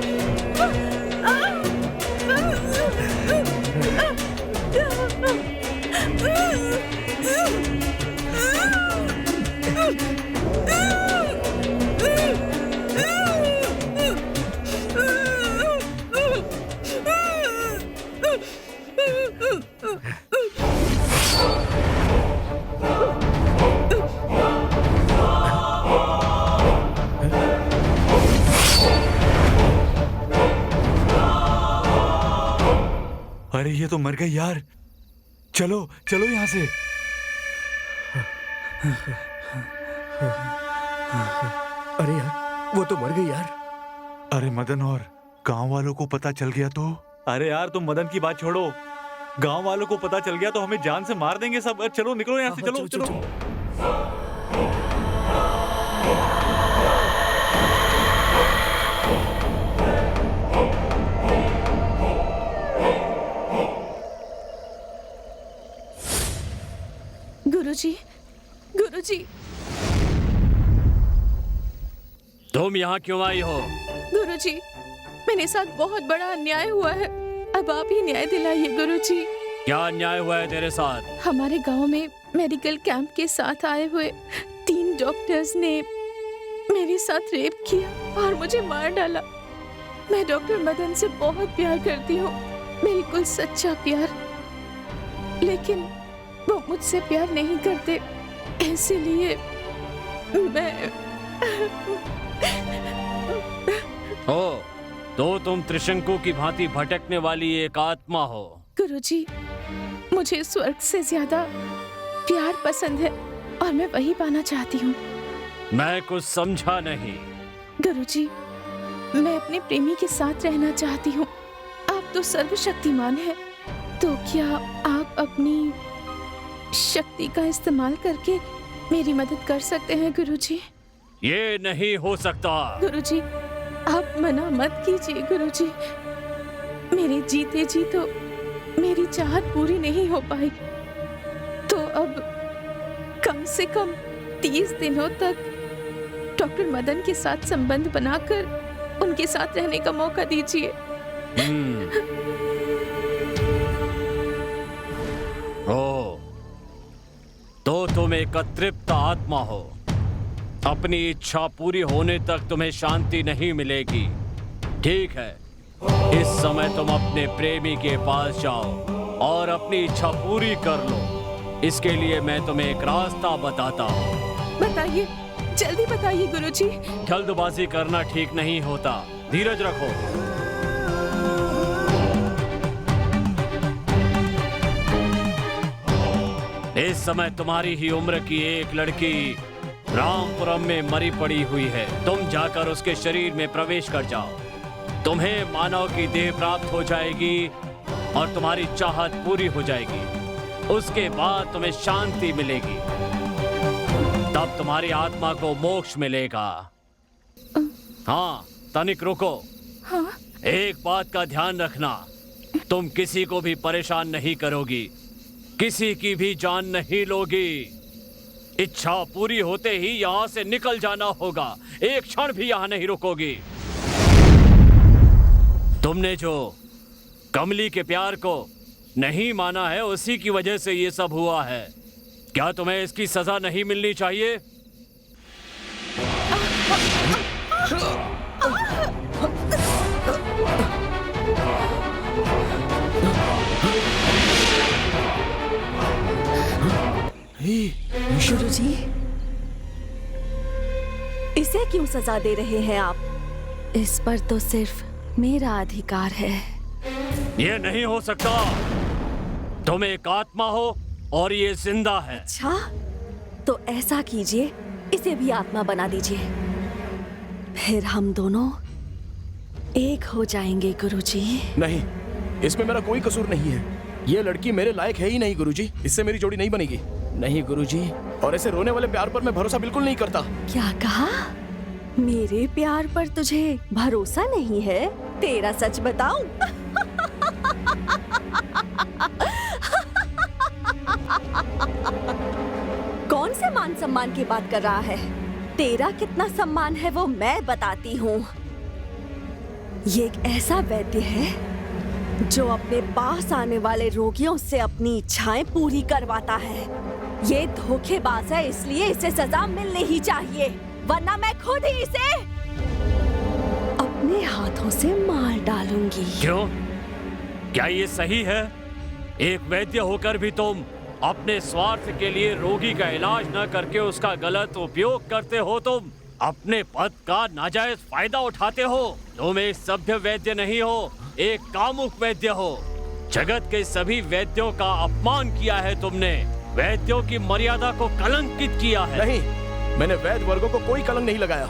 अरे ये तो मर गई यार, चलो चलो यहाँ से। अरे यार, वो तो मर गई यार। अरे मदन, और गांव वालों को पता चल गया तो? अरे यार तुम मदन की बात छोड़ो, गांव वालों को पता चल गया तो हमें जान से मार देंगे सब। चलो निकलो यहाँ से, चलो चलो। गुरुजी, गुरुजी, तुम यहाँ क्यों आई हो? गुरुजी, मेरे साथ बहुत बड़ा अन्याय हुआ है, अब आप ही न्याय दिलाइए गुरुजी। क्या अन्याय हुआ है तेरे साथ? हमारे गांव में मेडिकल कैंप के साथ आए हुए 3 डॉक्टर्स ने मेरे साथ रेप किया और मुझे मार डाला। मैं डॉक्टर मदन से बहुत प्यार करती हूँ, बिल्कुल सच्चा प्यार, लेकिन वो मुझसे प्यार नहीं करते, इसलिए मैं ओ, तो तुम त्रिशंकु की भांति भटकने वाली एक आत्मा हो। गुरुजी, मुझे स्वर्ग से ज्यादा प्यार पसंद है और मैं वही पाना चाहती हूँ। मैं कुछ समझा नहीं। गुरुजी, मैं अपने प्रेमी के साथ रहना चाहती हूँ। आप तो सर्वशक्तिमान हैं, तो क्या आप अपनी शक्ति का इस्तेमाल करके मेरी मदद कर सकते हैं गुरुजी? ये नहीं हो सकता। गुरुजी, आप मना मत कीजिए गुरुजी। मेरे जीते जी तो मेरी चाहत पूरी नहीं हो पाई, तो अब कम से कम 30 दिनों तक डॉक्टर मदन के साथ संबंध बनाकर उनके साथ रहने का मौका दीजिए। ओ, तो तुम एक अतृप्त आत्मा हो। अपनी इच्छा पूरी होने तक तुम्हें शांति नहीं मिलेगी। ठीक है, इस समय तुम अपने प्रेमी के पास जाओ और अपनी इच्छा पूरी कर लो। इसके लिए मैं तुम्हें एक रास्ता बताता हूँ। बताइए, जल्दी बताइए गुरुजी। जल्दबाजी करना ठीक नहीं होता, धीरज रखो। इस समय तुम्हारी ही उम्र की एक लड़की रामपुरम में मरी पड़ी हुई है। तुम जाकर उसके शरीर में प्रवेश कर जाओ, तुम्हें मानव की देह प्राप्त हो जाएगी और तुम्हारी चाहत पूरी हो जाएगी। उसके बाद तुम्हें शांति मिलेगी, तब तुम्हारी आत्मा को मोक्ष मिलेगा। हाँ, तनिक रुको। हाँ? एक बात का ध्यान रखना, तुम किसी को भी परेशान नहीं करोगी, किसी की भी जान नहीं लोगी। इच्छा पूरी होते ही यहाँ से निकल जाना होगा, एक क्षण भी यहाँ नहीं रुकोगी। तुमने जो कमली के प्यार को नहीं माना है, उसी की वजह से ये सब हुआ है। क्या तुम्हें इसकी सजा नहीं मिलनी चाहिए? गुरुजी, इसे क्यों सजा दे रहे हैं आप? इस पर तो सिर्फ मेरा अधिकार है। ये नहीं हो सकता। तुम एक आत्मा हो और ये जिंदा है। अच्छा, तो ऐसा कीजिए, इसे भी आत्मा बना दीजिए, फिर हम दोनों एक हो जाएंगे गुरुजी। नहीं, इसमें मेरा कोई कसूर नहीं है। ये लड़की मेरे लायक है ही नहीं गुरुजी, इससे मेरी जोड़ी नहीं बनेगी। नहीं गुरुजी, और ऐसे रोने वाले प्यार पर मैं भरोसा बिल्कुल नहीं करता। क्या कहा? मेरे प्यार पर तुझे भरोसा नहीं है? तेरा सच बताऊं? कौन से मान सम्मान की बात कर रहा है? तेरा कितना सम्मान है वो मैं बताती हूँ। ये एक ऐसा वैद्य है जो अपने पास आने वाले रोगियों से अपनी इच्छाएं पूरी करवाता है। ये धोखेबाज है, इसलिए इसे सजा मिलनी ही चाहिए, वरना मैं खुद ही इसे अपने हाथों से मार डालूंगी। क्यों? क्या ये सही है? एक वैद्य होकर भी तुम अपने स्वार्थ के लिए रोगी का इलाज न करके उसका गलत उपयोग करते हो। तुम अपने पद का नाजायज फायदा उठाते हो। तुम एक सभ्य वैद्य नहीं हो, एक कामुक वैद्य हो। जगत के सभी वैद्यों का अपमान किया है तुमने, वैद्यों की मर्यादा को कलंकित किया है। नहीं, मैंने वैद्य वर्गों को कोई कलंक नहीं लगाया,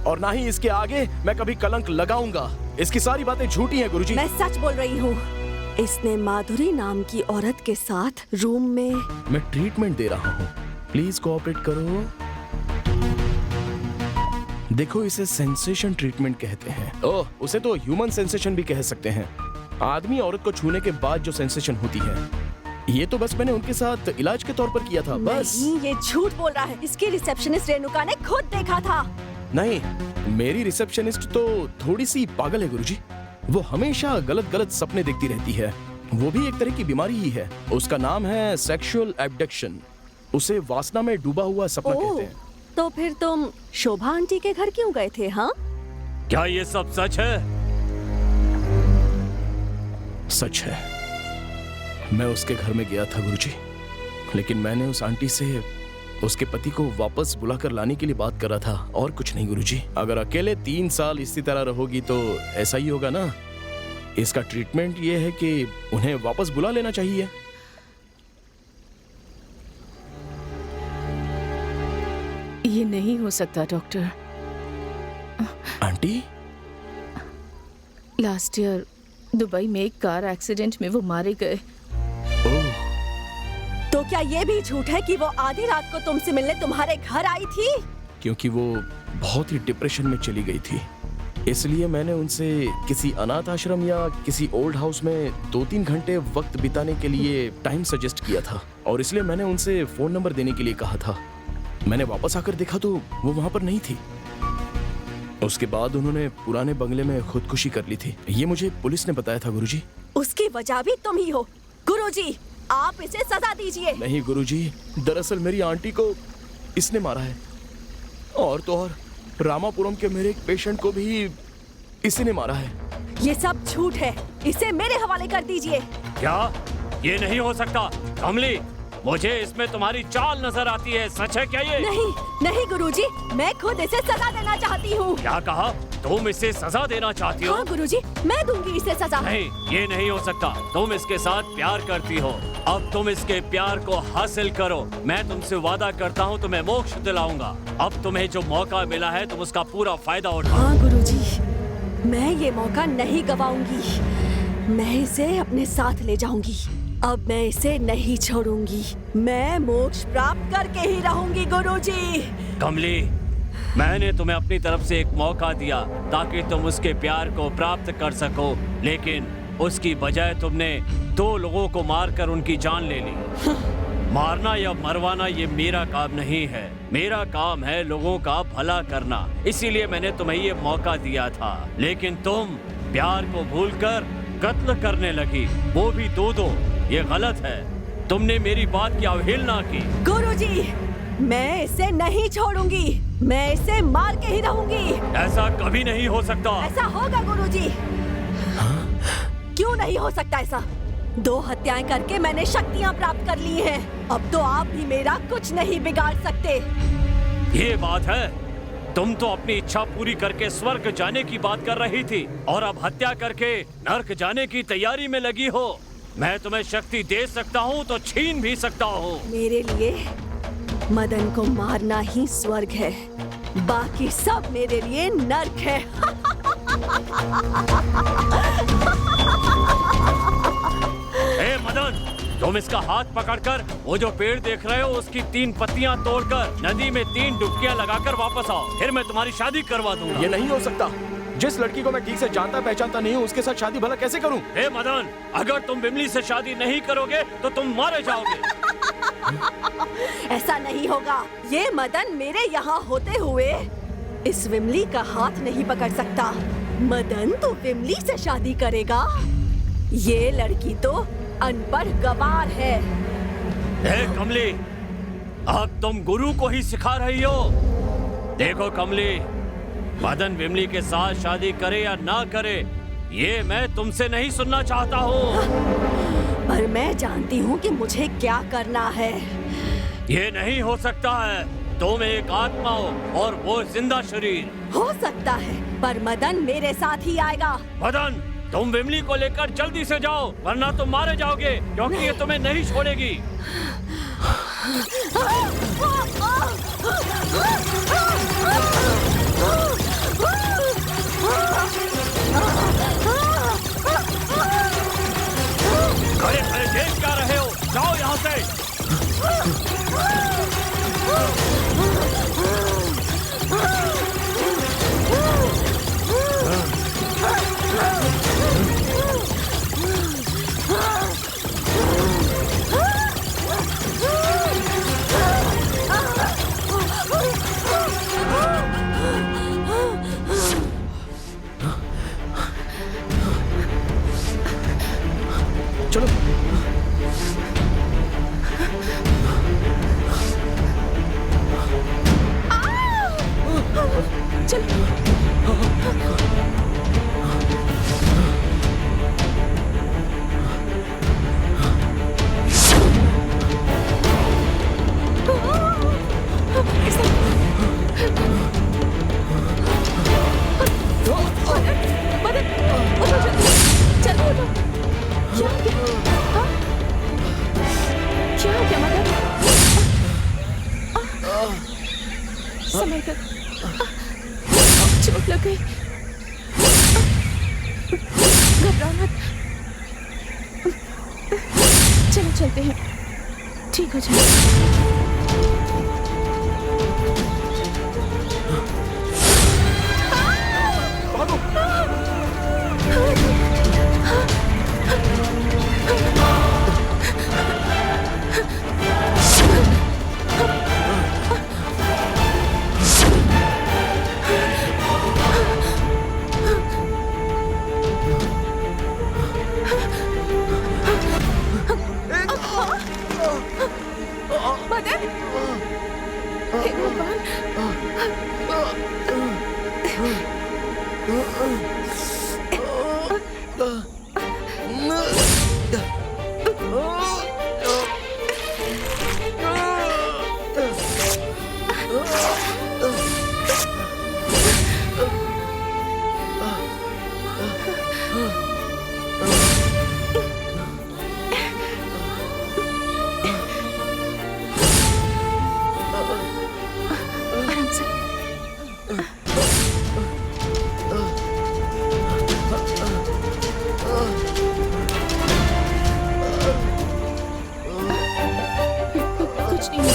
और ना ही इसके आगे मैं कभी कलंक लगाऊंगा। इसकी सारी बातें झूठी हैं गुरुजी। मैं सच बोल रही हूँ। इसने माधुरी नाम की औरत के साथ रूम में। मैं ट्रीटमेंट दे रहा हूँ, प्लीज कोऑपरेट करो। देखो, इसे सेंसेशन ट्रीटमेंट कहते हैं। ओह, उसे तो ह्यूमन सेंसेशन भी कह सकते हैं। आदमी औरत को छूने के बाद जो सेंसेशन होती है। ये तो बस मैंने उनके साथ इलाज के तौर पर किया था, बस। नहीं, ये झूठ बोल रहा है। इसकी रिसेप्शनिस्ट रेणुका ने खुद देखा था। नहीं, मेरी रिसेप्शनिस्ट तो थोड़ी सी पागल है गुरुजी। वो हमेशा गलत गलत सपने देखती रहती है। वो भी एक तरह की बीमारी ही है। उसका नाम है सेक्सुअल एब्डक्शन। उसे वासना में डूबा हुआ सपना कहते हैं। तो फिर तुम शोभा आंटी के घर क्यों गए थे? हाँ, क्या ये सब सच है? सच है। मैं उसके घर में गया था गुरुजी, लेकिन मैंने उस आंटी से उसके पति को वापस बुलाकर लाने के लिए बात कर रहा था, और कुछ नहीं गुरुजी। अगर अकेले 3 साल इसी तरह रहोगी तो ऐसा ही होगा ना। इसका ट्रीटमेंट ये है कि उन्हें वापस बुला लेना चाहिए। ये नहीं हो सकता doctor. Aunty, last year Dubai में एक कार एक्सीडेंट में वो मारे गए। ओह, तो क्या ये भी झूठ है कि वो आधी रात को तुमसे मिलने तुम्हारे घर आई थी? क्योंकि वो बहुत ही डिप्रेशन में चली गई थी, इसलिए मैंने उनसे किसी अनाथ आश्रम या किसी ओल्ड हाउस में 2-3 घंटे वक्त बिताने के लिए टाइम सजेस्ट किया था, और इसलिए मैंने उनसे फोन नंबर देने के लिए कहा था। मैंने वापस आकर देखा तो वो वहां पर नहीं थी। उसके बाद उन्होंने पुराने बंगले में खुदकुशी कर ली थी। ये मुझे पुलिस ने बताया था गुरुजी। उसकी वजह भी तुम ही हो। गुरुजी, आप इसे सजा दीजिए। नहीं गुरुजी, दरअसल मेरी आंटी को इसने मारा है, और तो और रामापुरम के मेरे एक पेशेंट को भी इसी ने मारा है। ये सब झूठ है, इसे मेरे हवाले कर दीजिए। क्या? ये नहीं हो सकता। कमली, मुझे इसमें तुम्हारी चाल नजर आती है। सच है क्या ये? नहीं, नहीं गुरुजी, मैं खुद इसे सजा देना चाहती हूँ। क्या कहा? तुम इसे सजा देना चाहती हो? हाँ गुरुजी, मैं दूंगी इसे सजा। नहीं, ये नहीं हो सकता। तुम इसके साथ प्यार करती हो, अब तुम इसके प्यार को हासिल करो। मैं तुमसे वादा करता हूँ तुम्हें मोक्ष दिलाऊंगा। अब तुम्हें जो मौका मिला है तुम उसका पूरा फायदा उठाओ। हाँ गुरुजी, मैं ये मौका नहीं गवाऊंगी। मैं इसे अपने साथ ले जाऊंगी। अब मैं इसे नहीं छोड़ूंगी। मैं मोक्ष प्राप्त करके ही रहूंगी गुरुजी। कमली, मैंने तुम्हें अपनी तरफ से एक मौका दिया ताकि तुम उसके प्यार को प्राप्त कर सको, लेकिन उसकी बजाय तुमने 2 लोगों को मारकर उनकी जान ले ली। मारना या मरवाना ये मेरा काम नहीं है। मेरा काम है लोगों का भला करना। इसीलिए मैंने तुम्हें ये मौका दिया था, लेकिन तुम प्यार को भूलकर कत्ल करने लगी, वो भी 2-2। ये गलत है। तुमने मेरी बात की अवहेलना की। गुरुजी, मैं इसे नहीं छोड़ूंगी। मैं इसे मार के ही रहूंगी। ऐसा कभी नहीं हो सकता। ऐसा होगा गुरुजी। क्यों नहीं हो सकता ऐसा? 2 हत्याएं करके मैंने शक्तियां प्राप्त कर ली हैं। अब तो आप भी मेरा कुछ नहीं बिगाड़ सकते। ये बात है? तुम तो अपनी इच्छा पूरी करके स्वर्ग जाने की बात कर रही थी, और अब हत्या करके नर्क जाने की तैयारी में लगी हो। मैं तुम्हें शक्ति दे सकता हूँ तो छीन भी सकता हूँ। मेरे लिए मदन को मारना ही स्वर्ग है, बाकी सब मेरे लिए नर्क है। ए मदन, तुम इसका हाथ पकड़कर वो जो पेड़ देख रहे हो उसकी 3 पत्तियां तोड़कर नदी में 3 डुबकियां लगाकर वापस आओ, फिर मैं तुम्हारी शादी करवा दूंगा। ये नहीं हो सकता। जिस लड़की को मैं ठीक से जानता पहचानता नहीं हूँ उसके साथ शादी भला कैसे करूँ? हे मदन, अगर तुम विमली से शादी नहीं करोगे तो तुम मारे जाओगे। ऐसा नहीं होगा। ये मदन मेरे यहाँ होते हुए इस विमली का हाथ नहीं पकड़ सकता। मदन तो विमली से शादी करेगा। ये लड़की तो अनपढ़ गंवार है। हे कमली, अब तुम गुरु को ही सिखा रही हो। देखो कमली, मदन विमली के साथ शादी करे या ना करे, ये मैं तुमसे नहीं सुनना चाहता हूँ। पर मैं जानती हूँ कि मुझे क्या करना है। ये नहीं हो सकता है। तुम एक आत्मा हो और वो जिंदा शरीर। हो सकता है, पर मदन मेरे साथ ही आएगा। मदन, तुम विमली को लेकर जल्दी से जाओ, वरना तुम मारे जाओगे, क्योंकि ये तुम्हें नहीं छोड़ेगी। खड़े खड़े देख क्या रहे हो? जाओ यहाँ से। चलो। संभल कर, चोट लग गई। घबराओ मत, चलो चलते हैं, ठीक हो जाए। मदन, हे भगवान। आराम से। कुछ नहीं हुआ।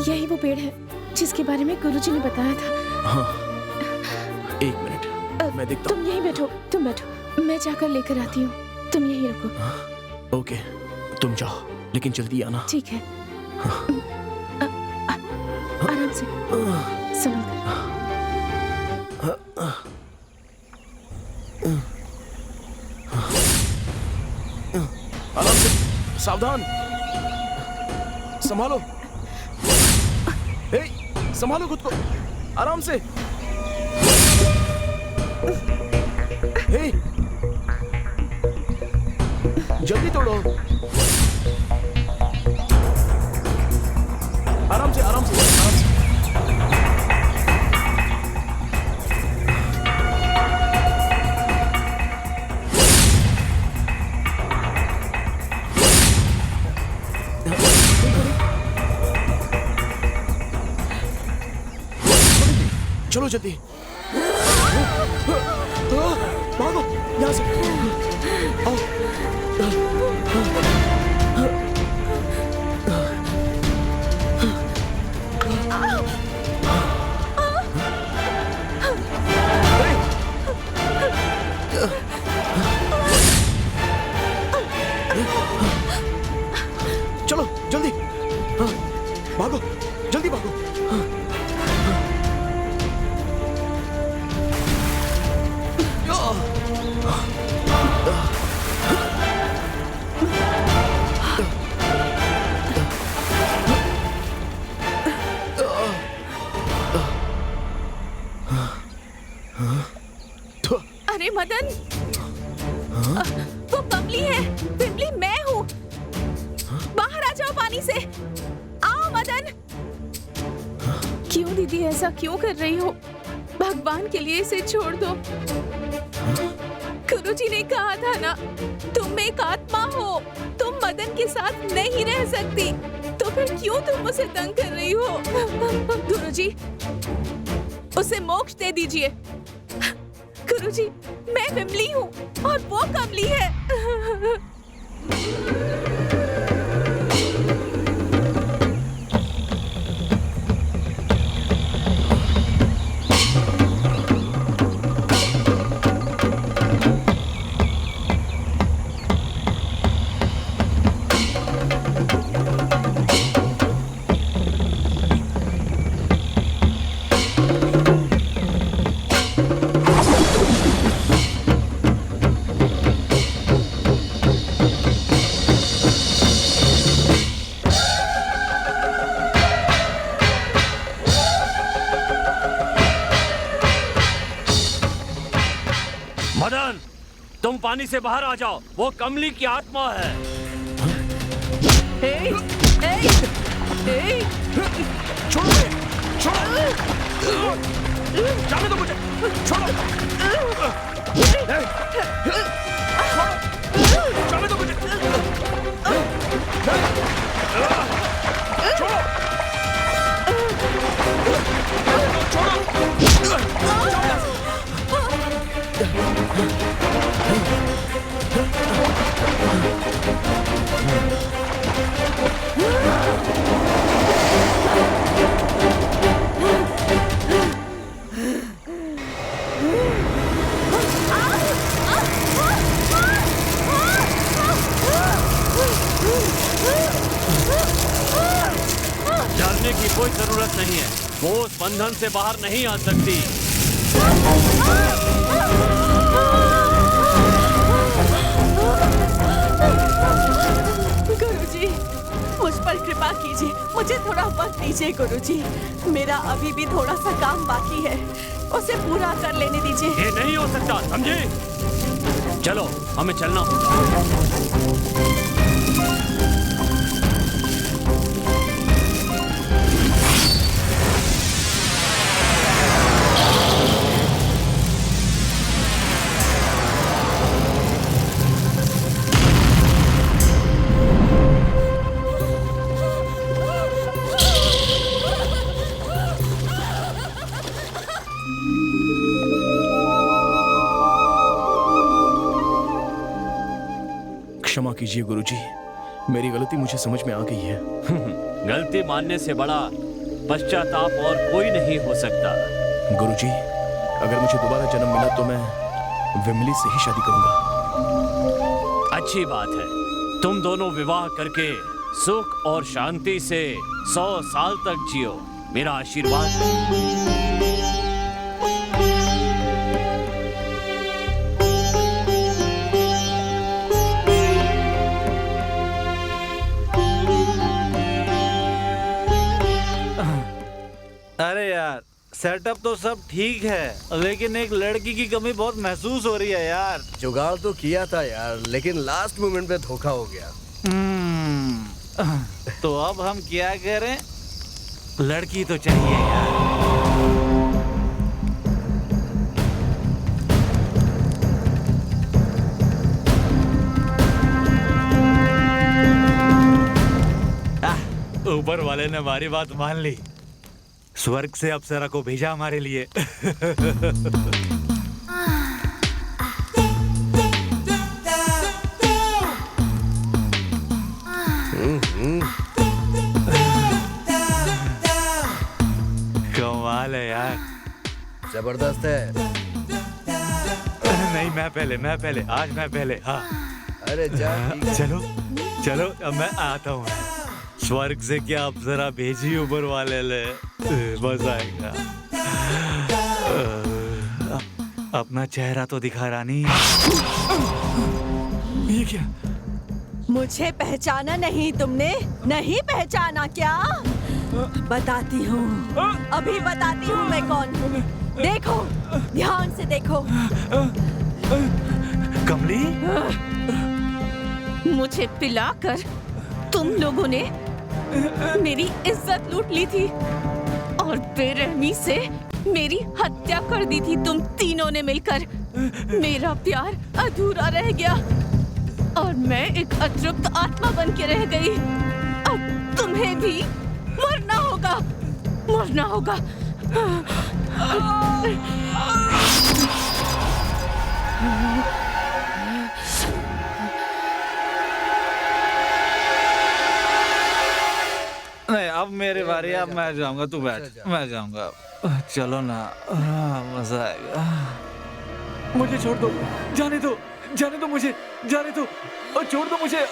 यही वो पेड़ है जिसके बारे में गुरुजी ने बताया था। हाँ, 1 मिनट, मैं देखता तुम यहीं बैठो, तुम बैठो, मैं जाकर लेकर आती हूँ। तुम यहीं रखो। हूँ। ओके, तुम जाओ, लेकिन जल्दी आना। ठीक है। आराम से, संभल कर। आराम से, सावधान, संभालो। हे, संभालो खुद को, आराम से। हे, जल्दी तोड़ो। आराम से, आराम से, आराम से। चलो जल्दी। भागो यहाँ से। आओ। चलो जल्दी, भागो, जल्दी भागो। अरे मदन, वो कमली है, बिमली मैं हूँ। बाहर आ जाओ पानी से। आओ मदन। क्यों दीदी ऐसा क्यों कर रही हो? भगवान के लिए इसे छोड़ दो। गुरुजी ने कहा था ना, तुम एक आत्मा हो, तुम मदन के साथ नहीं रह सकती, तो फिर क्यों तुम उसे तंग कर रही हो? गुरुजी, उसे मोक्ष दे दीजिए। गुरुजी, मैं विमली हूँ और वो कमली है। मदन, तुम पानी से बाहर आ जाओ, वो कमली की आत्मा है। छोड़ो, छोड़ो, जाने दो मुझे, छोड़ो, जाने दो मुझे, छोड़ो, डरने की कोई जरूरत नहीं है, वो उस बंधन से बाहर नहीं आ सकती। गुरुजी, मुझ पर कृपा कीजिए, मुझे थोड़ा वक्त दीजिए गुरुजी। मेरा अभी भी थोड़ा सा काम बाकी है, उसे पूरा कर लेने दीजिए। ये नहीं हो सकता, समझे? चलो, हमें चलना होगा। क्षमा कीजिए गुरुजी, मेरी गलती मुझे समझ में आ गई है। गलती मानने से बड़ा पश्चाताप और कोई नहीं हो सकता। गुरुजी, अगर मुझे दोबारा जन्म मिला तो मैं विमली से ही शादी करूंगा। अच्छी बात है, तुम दोनों विवाह करके सुख और शांति से 100 साल तक जियो, मेरा आशीर्वाद है। अरे यार, सेटअप तो सब ठीक है, लेकिन एक लड़की की कमी बहुत महसूस हो रही है यार। जुगाड़ तो किया था यार, लेकिन लास्ट मोमेंट पे धोखा हो गया। तो अब हम क्या करें? लड़की तो चाहिए यार। ऊपर वाले ने हमारी बात मान ली। स्वर्ग से अप्सरा को भेजा हमारे लिए। कमाल है यार। जबरदस्त है। नहीं, मैं पहले, आज मैं पहले। हाँ अरे जा, ठीक है। चलो चलो, अब मैं आता हूँ। स्वर्ग से क्या अप्सरा भेजी ऊपर वाले ले, मजा आएगा। अपना चेहरा तो दिखा रानी। ये क्या? मुझे पहचाना नहीं तुमने? नहीं पहचाना क्या? बताती हूँ, अभी बताती हूँ मैं कौन हूँ। देखो, ध्यान से देखो। कमली, मुझे पिलाकर तुम लोगों ने मेरी इज्जत लूट ली थी और बेरहमी से मेरी हत्या कर दी थी तुम तीनों ने मिलकर। मेरा प्यार अधूरा रह गया और मैं एक अतृप्त आत्मा बन के रह गई। अब तुम्हें भी मरना होगा, मरना होगा। नहीं, अब मेरी बारी। अब मैं जाऊंगा, तू बैठ। मैं जाऊंगा। चलो ना, मजा आएगा। मुझे छोड़ दो, जाने दो मुझे, जाने दो, छोड़ दो मुझे।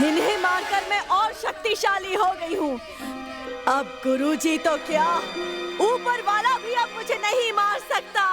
इन्हें मारकर मैं और शक्तिशाली हो गई हूँ। अब गुरुजी तो क्या, ऊपर वाला भी अब मुझे नहीं मार सकता।